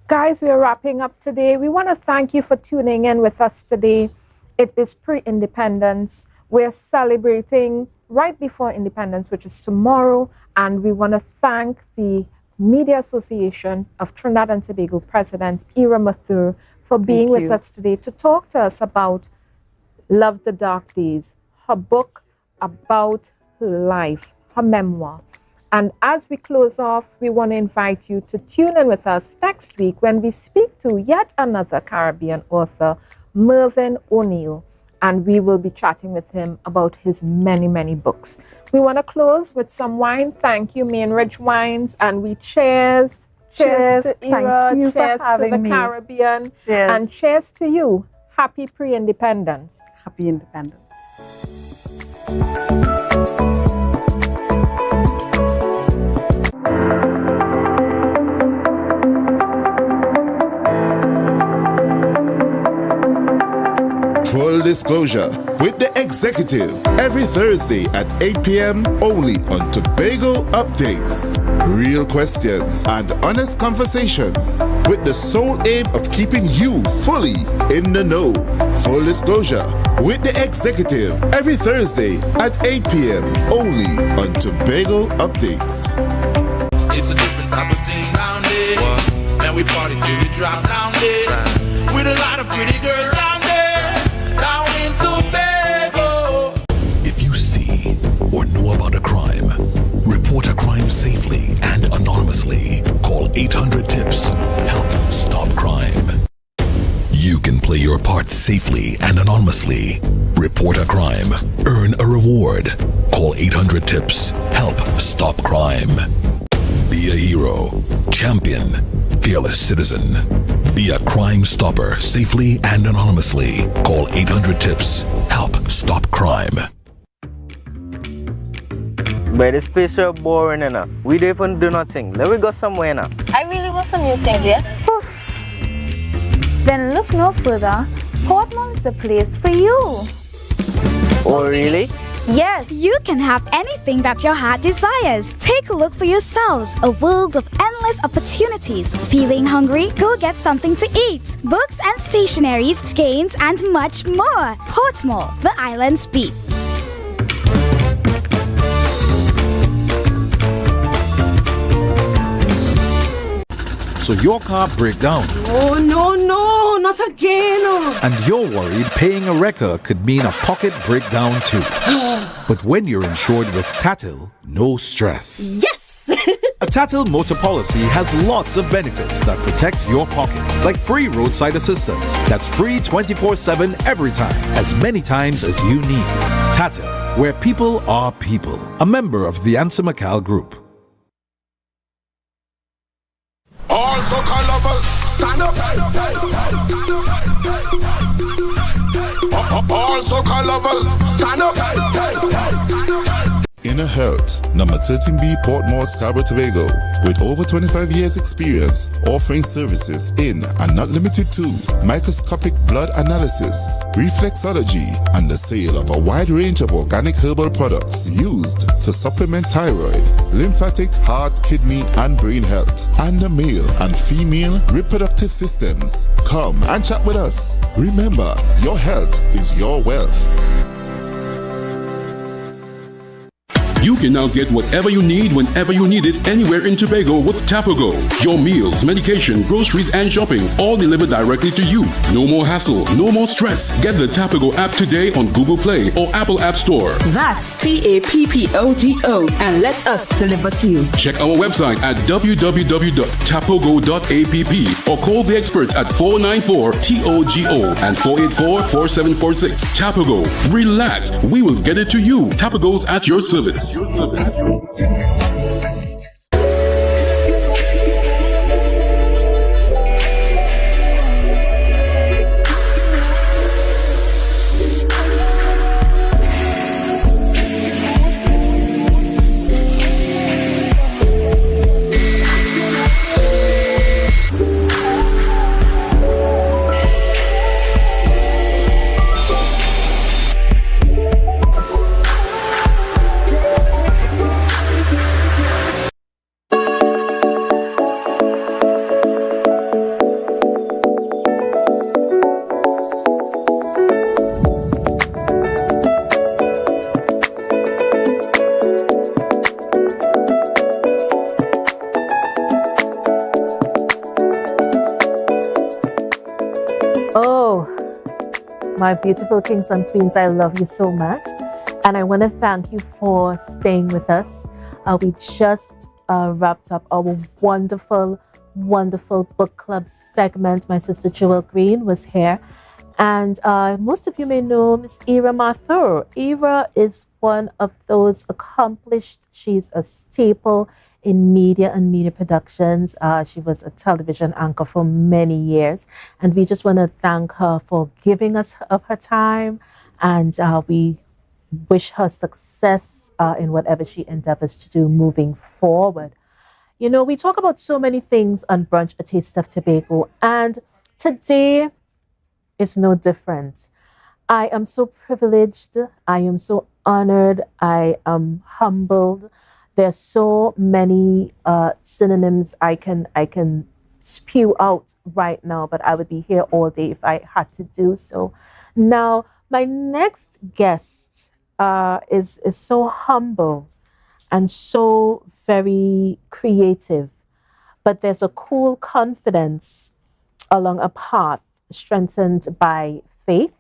Guys, we're wrapping up today. We want to thank you for tuning in with us today. It is pre-independence. We're celebrating right before independence, which is tomorrow, and we want to thank the Media Association of Trinidad and Tobago President Ira Mathur for being with us today to talk to us about Love the Dark Days, her book about her life, her memoir. And as we close off, we want to invite you to tune in with us next week when we speak to yet another Caribbean author, Mervyn O'Neill, and we will be chatting with him about his many, many books. We want to close with some wine. Thank you, Mainridge Wines, and we cheers. Cheers to Ira, Thank you cheers for having to the me. Caribbean, Cheers. and cheers to you. Happy pre-independence. Happy independence. Full Disclosure with the executive every Thursday at 8 p.m. only on Tobago Updates. Real questions and honest conversations with the sole aim of keeping you fully in the know. Full Disclosure with the executive every Thursday at 8 p.m. only on Tobago Updates. It's a different type of thing down there. And we party till we drop down there. With a lot of pretty girls down there. Down in Tobago. If you see or know about a crime, report a crime safely and anonymously. Call 800-TIPS. Help stop crime. You can play your part safely and anonymously. Report a crime. Earn a reward. Call 800-TIPS. Help stop crime. Be a hero, champion, fearless citizen. Be a crime stopper safely and anonymously. Call 800-TIPS. Help stop crime. But this place so boring enough. We don't even do nothing. Let me go somewhere now. I really want some new things, yes? Then look no further. Portmore is the place for you. Oh, really? Yes, you can have anything that your heart desires. Take a look for yourselves. A world of endless opportunities. Feeling hungry? Go get something to eat. Books and stationeries, games, and much more. Portmore, the island's beat. So your car break down Oh, no, not again. and you're worried paying a wrecker could mean a pocket breakdown too. But when you're insured with Tatil, no stress. Yes! A Tatil motor policy has lots of benefits that protect your pocket, like free roadside assistance. That's free 24/7 every time, as many times as you need. Tatil, where people are people. A member of the Ansa McCall Group. All soca lovers, stand up. All soca lovers, stand up. Inner Health, number 13B, Portmore, Scarborough, Tobago, with over 25 years experience, offering services in and not limited to microscopic blood analysis, reflexology, and the sale of a wide range of organic herbal products used to supplement thyroid, lymphatic, heart, kidney, and brain health, and the male and female reproductive systems. Come and chat with us. Remember, your health is your wealth. You can now get whatever you need whenever you need it anywhere in Tobago with Tobago. Your meals, medication, groceries, and shopping all delivered directly to you. No more hassle, no more stress. Get the Tobago app today on Google Play or Apple App Store. That's TAPPOGO and let us deliver to you. Check our website at www.tapogo.app or call the experts at 494-TOGO and 484-4746. Tobago. Relax. We will get it to you. Tobago's at your service. My beautiful kings and queens, I love you so much. And I want to thank you for staying with us. We just wrapped up our wonderful book club segment. My sister Jewel Green was here. And most of you may know Miss Ira Mathur. Ira is one of those accomplished, she's a staple in media and media productions. She was a television anchor for many years. And we just want to thank her for giving us of her time. And we wish her success in whatever she endeavors to do moving forward. You know, we talk about so many things on Brunch, A Taste of Tobago. And today is no different. I am so privileged. I am so honored. I am humbled. There's so many synonyms I can spew out right now, but I would be here all day if I had to do so. Now, my next guest is so humble and so very creative, but there's a cool confidence along a path strengthened by faith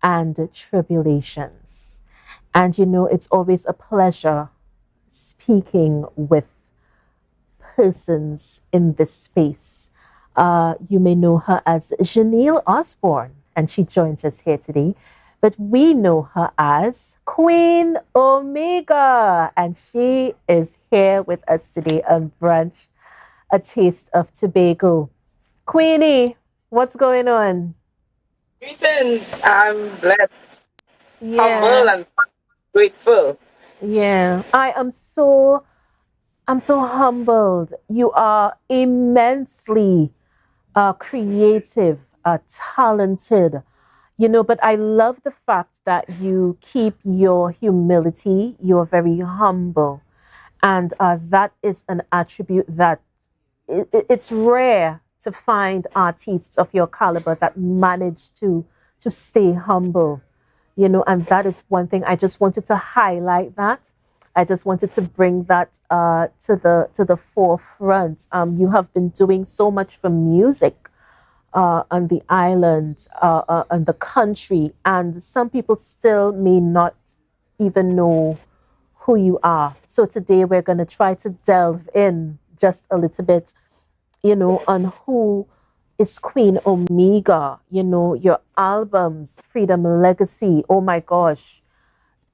and tribulations. And you know, it's always a pleasure speaking with persons in this space. You may know her as Janelle Osborne, and she joins us here today. But we know her as Queen Omega, and she is here with us today on Brunch, a taste of Tobago. Queenie, what's going on? Greetings. I'm blessed, Yeah, humble, and grateful. yeah. I'm so humbled. You are immensely creative, talented, you know, but I love the fact that you keep your humility. You're very humble. And that is an attribute that it's rare to find artists of your caliber that manage to stay humble, you know, and that is one thing I just wanted to highlight that. I just wanted to bring that to the forefront. You have been doing so much for music on the island, on the country, and some people still may not even know who you are. So today we're going to try to delve in just a little bit, you know, on who is Queen Omega, you know, your albums, Freedom Legacy. Oh my gosh.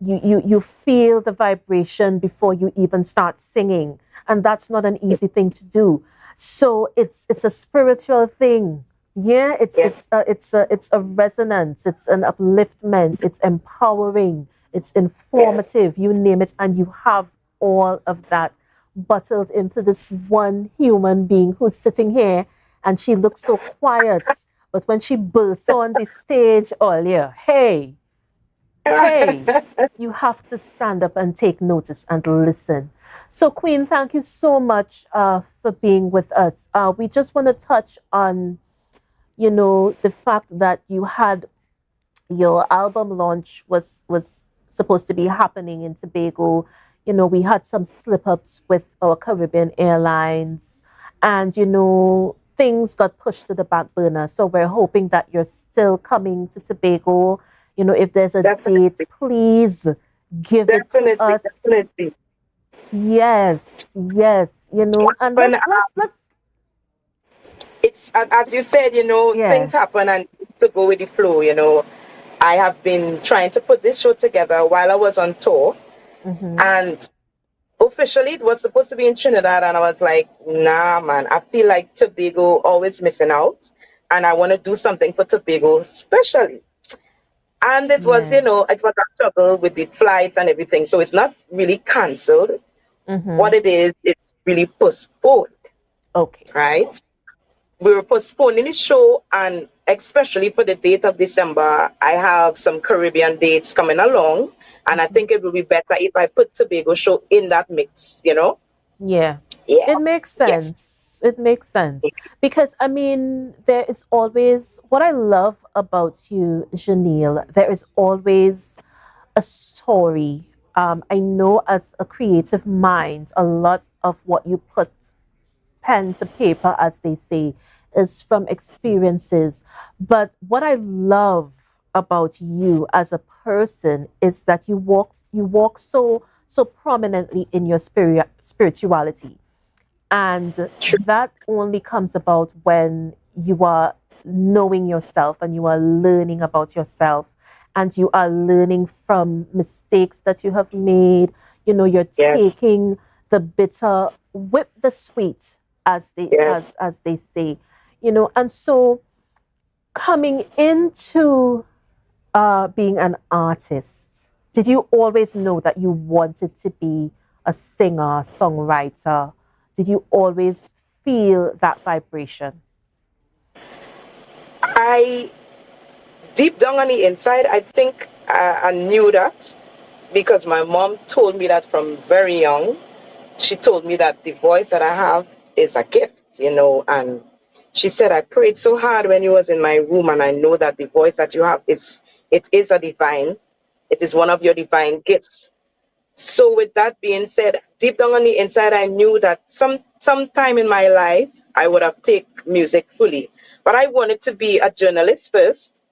You feel the vibration before you even start singing. And that's not an easy thing to do. So it's a spiritual thing. Yeah, it's a resonance, it's an upliftment, it's empowering, it's informative, you name it, and you have all of that bottled into this one human being who's sitting here, and she looks so quiet, but when she bursts on the stage, Olia, hey, you have to stand up and take notice and listen. So, Queen, thank you so much for being with us. We just want to touch on, you know, the fact that you had your album launch was supposed to be happening in Tobago. You know, we had some slip ups with our Caribbean Airlines, and you know, things got pushed to the back burner. So we're hoping that you're still coming to Tobago. You know, if there's a date, please give it to us. Definitely. Yes, yes. You know, and When, let's. it's as you said, you know, Yeah. things happen and to go with the flow. You know, I have been trying to put this show together while I was on tour, and officially it was supposed to be in Trinidad, and I was like, nah, man, I feel like Tobago always missing out, and I want to do something for Tobago, especially. And it was, you know, it was a struggle with the flights and everything. So it's not really cancelled. What it is, it's really postponed. Okay. Right? We were postponing the show, and especially for the date of December, I have some Caribbean dates coming along. And I think it will be better if I put Tobago show in that mix, you know? Yeah. Yeah. It makes sense. It makes sense. Because, I mean, there is always, what I love about you, Janelle, there is always a story. I know as a creative mind, a lot of what you put pen to paper, as they say, is from experiences. But what I love about you as a person is that you walk so prominently in your spirituality. And that only comes about when you are knowing yourself and you are learning about yourself and you are learning from mistakes that you have made. You know, you're taking the bitter with the sweet, as they say. You know, and so coming into being an artist, did you always know that you wanted to be a singer, songwriter? Did you always feel that vibration? I deep down on the inside, I think I knew that because my mom told me that from very young. She told me that the voice that I have is a gift, and she said, I prayed so hard when you was in my room, and I know that the voice that you have it is it is one of your divine gifts. So with that being said, deep down on the inside, I knew that sometime in my life, I would have taken music fully. But I wanted to be a journalist first,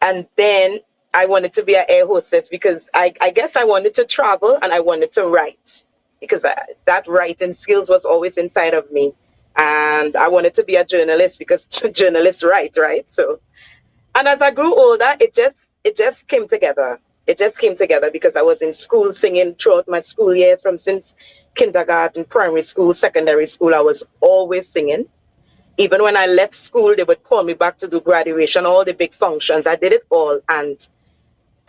and then I wanted to be an air hostess because I guess I wanted to travel and I wanted to write because that writing skills was always inside of me. And I wanted to be a journalist because journalists write, right? So, and as I grew older, it just came together. It just came together because I was in school singing throughout my school years from since kindergarten, primary school, secondary school. I was always singing. Even when I left school, they would call me back to do graduation, all the big functions. I did it all. And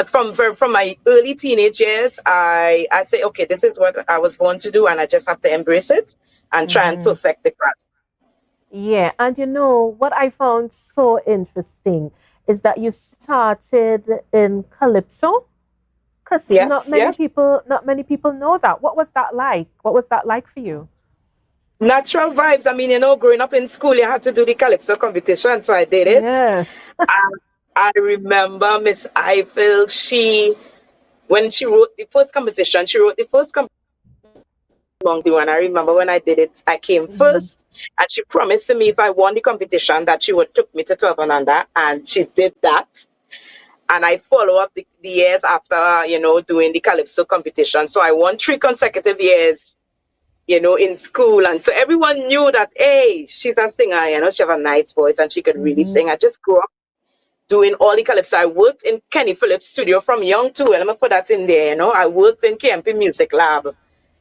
from my early teenage years, I say, okay, this is what I was born to do, and I just have to embrace it and try and perfect the craft. Yeah, and what I found so interesting is that you started in calypso, because not many people know that. What was that like? What was that like for you? Natural vibes. I mean, growing up in school, you had to do the calypso competition, so I did it. Yes. I remember Miss Eiffel. When she wrote the first composition, long the one. I remember when I did it, I came first, and she promised to me if I won the competition that she would took me to 12 and under, and she did that. And I follow up the years after, doing the calypso competition. So I won 3 consecutive years, in school. And so everyone knew that, hey, she's a singer, she have a nice voice and she could really sing. I just grew up doing all the calypso. I worked in Kenny Phillips' studio from young too. Let me put that in there, I worked in KMP Music Lab.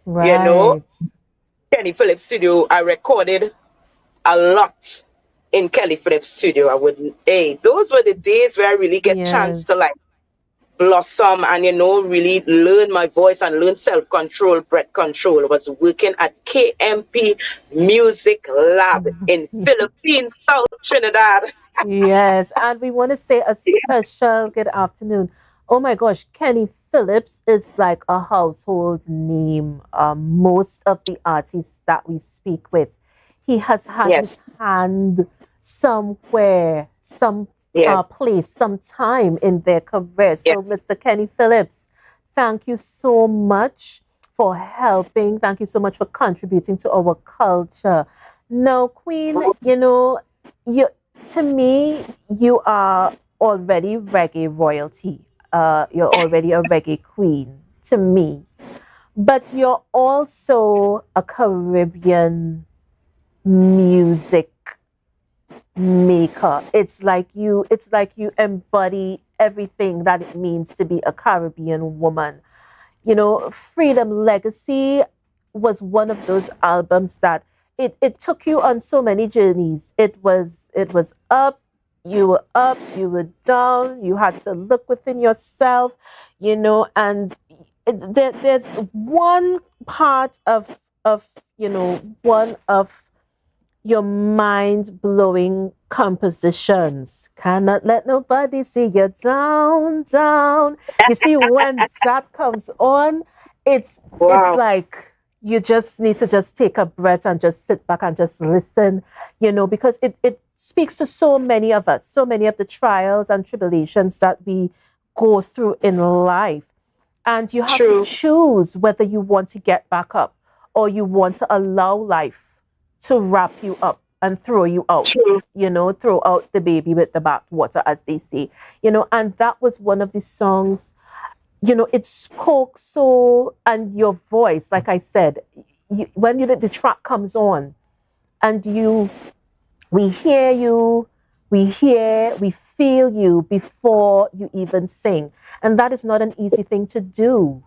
Right. Kenny Phillips studio. I recorded a lot in Kelly Phillips studio. Those were the days where I really get chance to like blossom and really learn my voice and learn self-control, breath control. I was working at KMP Music Lab in Philippines, South Trinidad. Yes, and we want to say a special good afternoon. Oh my gosh, Kenny Phillips is like a household name. Most of the artists that we speak with, he has had his hand somewhere, some place, some time in their career. So, Mr. Kenny Phillips, thank you so much for helping. Thank you so much for contributing to our culture. Now, Queen, to me, you are already reggae royalty. You're already a reggae queen to me. But you're also a Caribbean music maker. It's like you embody everything that it means to be a Caribbean woman. Freedom Legacy was one of those albums that it took you on so many journeys. It was up, you were down, you had to look within yourself, and there's one part of one of your mind-blowing compositions. Cannot let nobody see you down, down. You see, when that comes on, it's like you just need to just take a breath and just sit back and just listen, because it speaks to so many of us, so many of the trials and tribulations that we go through in life. And you have to choose whether you want to get back up or you want to allow life to wrap you up and throw you out, throw out the baby with the bathwater, as they say, and that was one of the songs. It spoke so, and your voice, like I said, when the track comes on, and we hear you, we feel you before you even sing, and that is not an easy thing to do.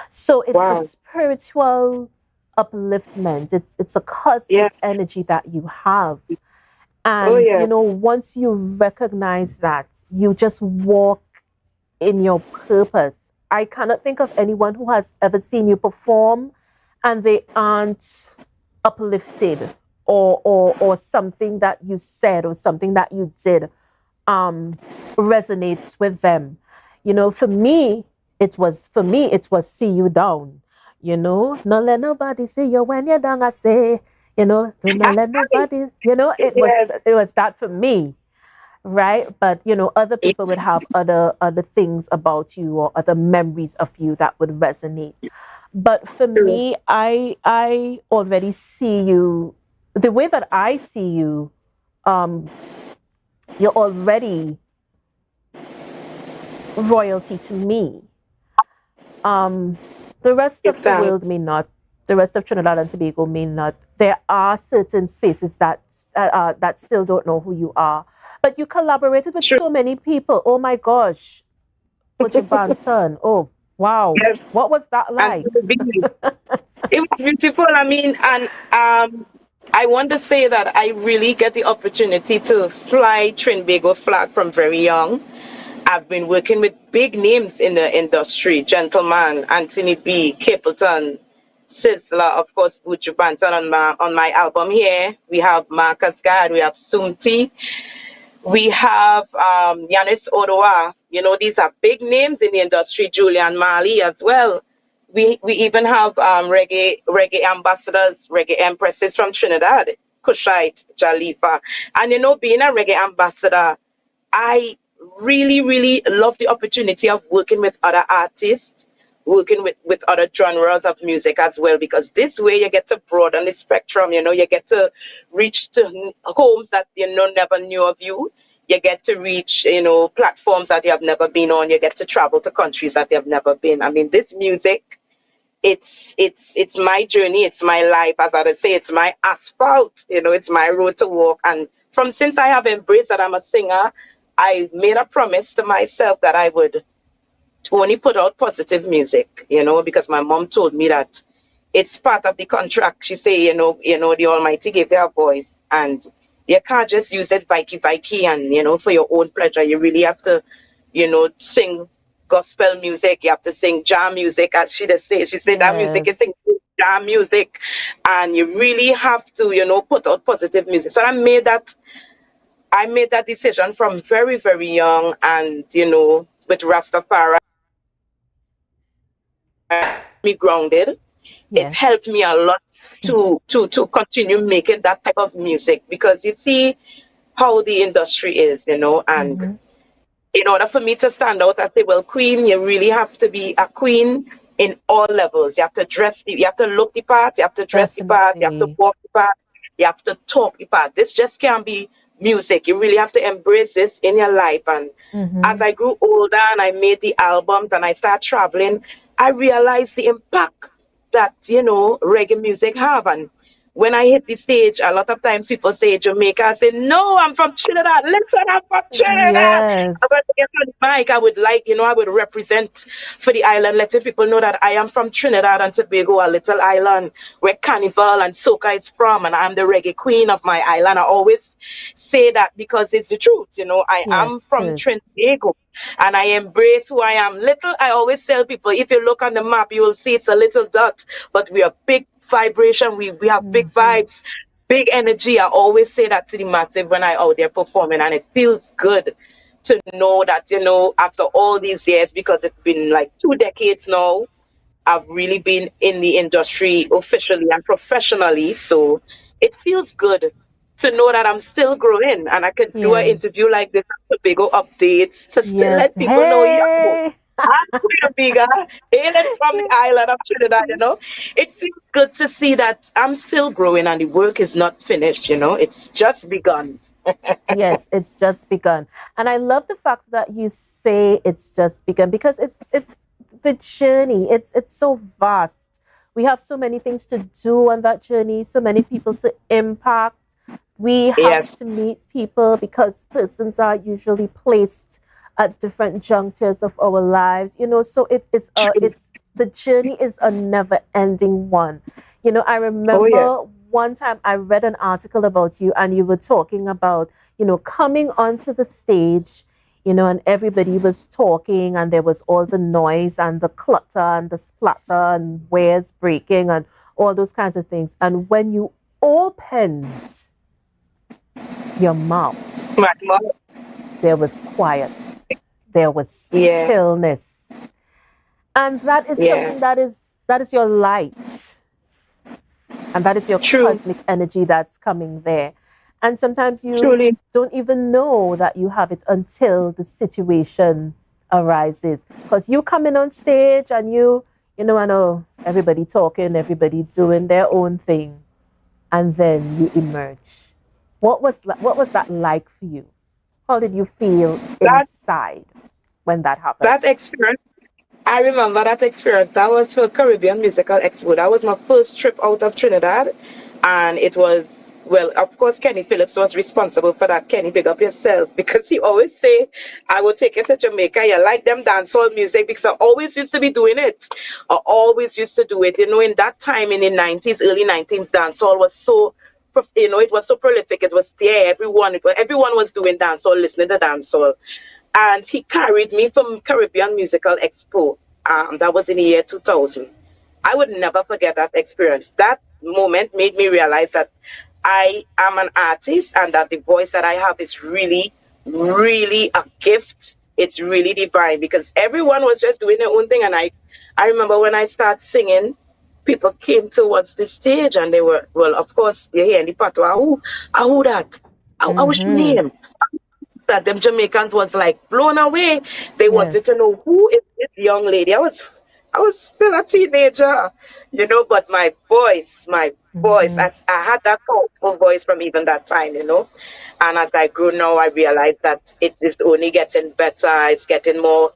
So it's a spiritual upliftment. It's a cosmic energy that you have, and once you recognize that, you just walk in your purpose. I cannot think of anyone who has ever seen you perform and they aren't uplifted or something that you said or something that you did resonates with them. You know, for me, it was see you down. You know, not let nobody see you when you're down. I say, you know, do not let nobody. You know, Yes. it was that for me, right? But you know, other people would have other things about you or other memories of you that would resonate. But for me, I already see you the way that I see you. You're already royalty to me. The rest of the world may not. The rest of Trinidad and Tobago may not. There are certain spaces that still don't know who you are. But you collaborated with so many people. Oh my gosh, Butcher Banton. Oh wow, Yes. what was that like? It was beautiful. I mean, and I want to say that I really get the opportunity to fly Trinbago flag from very young. I've been working with big names in the industry, Gentleman, Anthony B, Capleton, Sizzler, of course, Buju Banton on my album here. We have Marcus God, we have Sumti, we have Yanis Odoa. You know, these are big names in the industry, Julian Marley as well. We even have reggae ambassadors, reggae empresses from Trinidad, Kushite, Jalifa. And you know, being a reggae ambassador, I really, really love the opportunity of working with other artists, working with other genres of music as well, because this way you get to broaden the spectrum, you know, you get to reach to homes that you know never knew of you. You get to reach, you know, platforms that you have never been on. You get to travel to countries that you have never been. I mean, this music, it's my journey, it's my life. As I say, it's my asphalt, you know, it's my road to walk. And from since I have embraced that I'm a singer, I made a promise to myself that I would only put out positive music, you know, because my mom told me that it's part of the contract. She say, you know, the Almighty gave you a voice, and you can't just use it Vikey and, you know, for your own pleasure. You really have to, you know, sing gospel music. You have to sing jam music, as she does say. She said that music is jam music, and you really have to, you know, put out positive music. So I made that decision from very, very young, and you know, with Rastafari, me grounded. It helped me a lot to continue making that type of music, because you see how the industry is, you know, and in order for me to stand out, I say, well, queen, you really have to be a queen in all levels. You have to you have to look the part, you have to dress the part, you have to walk the part, you have to talk the part. This just can't be music. You really have to embrace this in your life. And as I grew older and I made the albums and I started traveling, I realized the impact that, you know, reggae music have. And when I hit the stage, a lot of times people say Jamaica. I say, no, I'm from Trinidad. Listen, I'm from Trinidad. Yes. When I get on the mic, I would like, you know, I would represent for the island, letting people know that I am from Trinidad and Tobago, a little island where carnival and soca is from, and I'm the reggae queen of my island. I always say that because it's the truth, you know. I am from Trinidad, and I embrace who I am. Little, I always tell people, if you look on the map, you will see it's a little dot, but we are big vibration. We have big vibes, big energy. I always say that to the massive when I out there performing, and it feels good to know that, you know, after all these years, because it's been like 2 decades now, I've really been in the industry officially and professionally. So it feels good to know that I'm still growing, and I can do an interview like this, Tobago updates, to still let people know, yeah, I'm Queen Bigger, hailing from the island of Trinidad, you know. It feels good to see that I'm still growing and the work is not finished, you know. It's just begun. Yes, it's just begun. And I love the fact that you say it's just begun, because it's the journey. It's so vast. We have so many things to do on that journey, so many people to impact. We have to meet people, because persons are usually placed at different junctures of our lives, you know. So it's the journey is a never-ending one. You know, I remember one time I read an article about you, and you were talking about, you know, coming onto the stage, you know, and everybody was talking, and there was all the noise and the clutter and the splatter and wares breaking and all those kinds of things. And when you opened your mouth, there was quiet, there was stillness. And that is something that is your light. And that is your cosmic energy that's coming there. And sometimes you don't even know that you have it until the situation arises. Because you come in on stage and you know, I know everybody talking, everybody doing their own thing. And then you emerge. What was that like for you? How did you feel inside when that happened? That experience, I remember that experience. That was for Caribbean Musical Expo. That was my first trip out of Trinidad. And it was, well, of course, Kenny Phillips was responsible for that. Kenny, big up yourself. Because he always say, I will take you to Jamaica. You like them dancehall music? Because I always used to be doing it. I always used to do it. You know, in that time, in the 90s, early 90s, dancehall was so, you know, it was so prolific. It was there. Everyone was doing dancehall, listening to dancehall. And he carried me from Caribbean Musical Expo. That was in the year 2000. I would never forget that experience. That moment made me realize that I am an artist and that the voice that I have is really, really a gift. It's really divine because everyone was just doing their own thing. And I remember when I started singing, people came towards the stage and they were, well, of course, you're hearing the patois. Who that? I was name. That them Jamaicans was like blown away. They wanted to know who is this young lady. I was still a teenager, you know, but my voice, I had that powerful voice from even that time, you know. And as I grew now, I realized that it is only getting better. It's getting more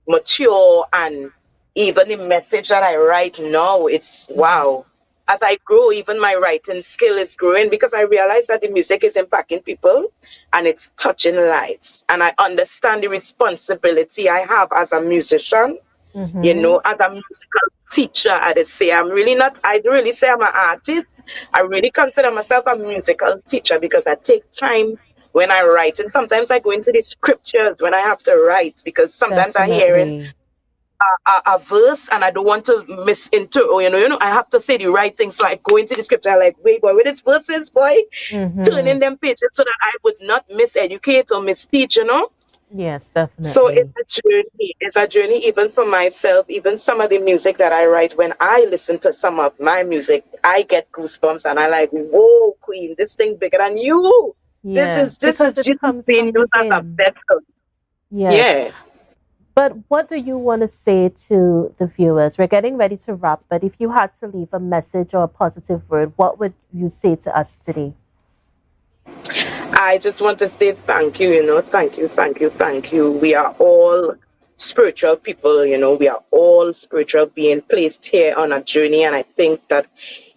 mature, and even the message that I write now, it's wow. As I grow, even my writing skill is growing because I realize that the music is impacting people and it's touching lives. And I understand the responsibility I have as a musician, you know, as a musical teacher. I don't really say I'm an artist. I really consider myself a musical teacher because I take time when I write. And sometimes I go into the scriptures when I have to write because sometimes I hear it. A verse and I don't want to misinterpret, you know, I have to say the right thing. So I go into the scripture, like, wait, boy, where this verse is, boy? Turning them pages so that I would not miseducate or misteach, you know? Yes, definitely. So it's a journey. It's a journey even for myself. Even some of the music that I write, when I listen to some of my music, I get goosebumps and I like, whoa, Queen, this thing bigger than you. Yes, This is you being used as a vessel. Yes. Yeah. But what do you want to say to the viewers? We're getting ready to wrap, but if you had to leave a message or a positive word, what would you say to us today? I just want to say thank you, you know, thank you. We are all spiritual people, you know, we are all spiritual being placed here on a journey. And I think that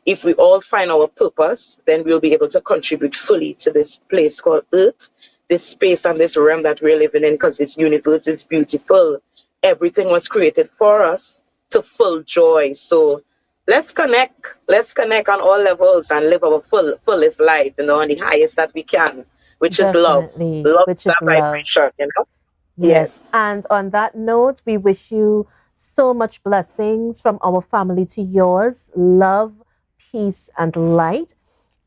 if we all find our purpose, then we'll be able to contribute fully to this place called Earth. This space and this realm that we're living in, because this universe is beautiful. Everything was created for us to full joy. So let's connect on all levels and live our fullest life, you know, on the highest that we can, which is love. Love, which is vibration, you know? Yes. And on that note, we wish you so much blessings from our family to yours. Love, peace, and light.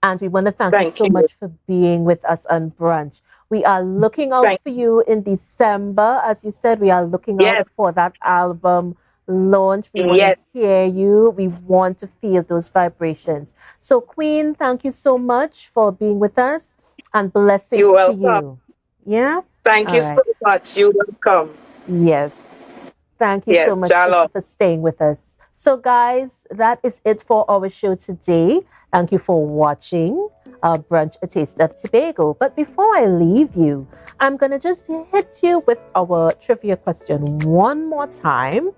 And we want to thank you so much for being with us on Brunch. We are looking out for you in December. As you said, we are looking out for that album launch. We want to hear you. We want to feel those vibrations. So, Queen, thank you so much for being with us, and blessings to you. Yeah? Thank you so much. You're welcome. Yes. Thank you so much for staying with us. So, guys, that is it for our show today. Thank you for watching our Brunch, A Taste of Tobago. But before I leave you, I'm going to just hit you with our trivia question one more time.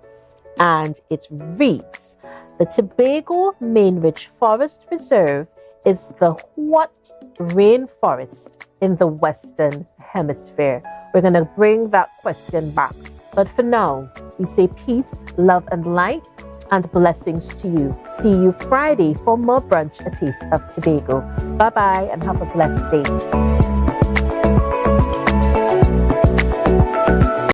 And it reads, the Tobago Mainridge Forest Reserve is the what rainforest in the Western Hemisphere? We're going to bring that question back. But for now, we say peace, love, and light, and blessings to you. See you Friday for more Brunch, A Taste of Tobago. Bye-bye, and have a blessed day.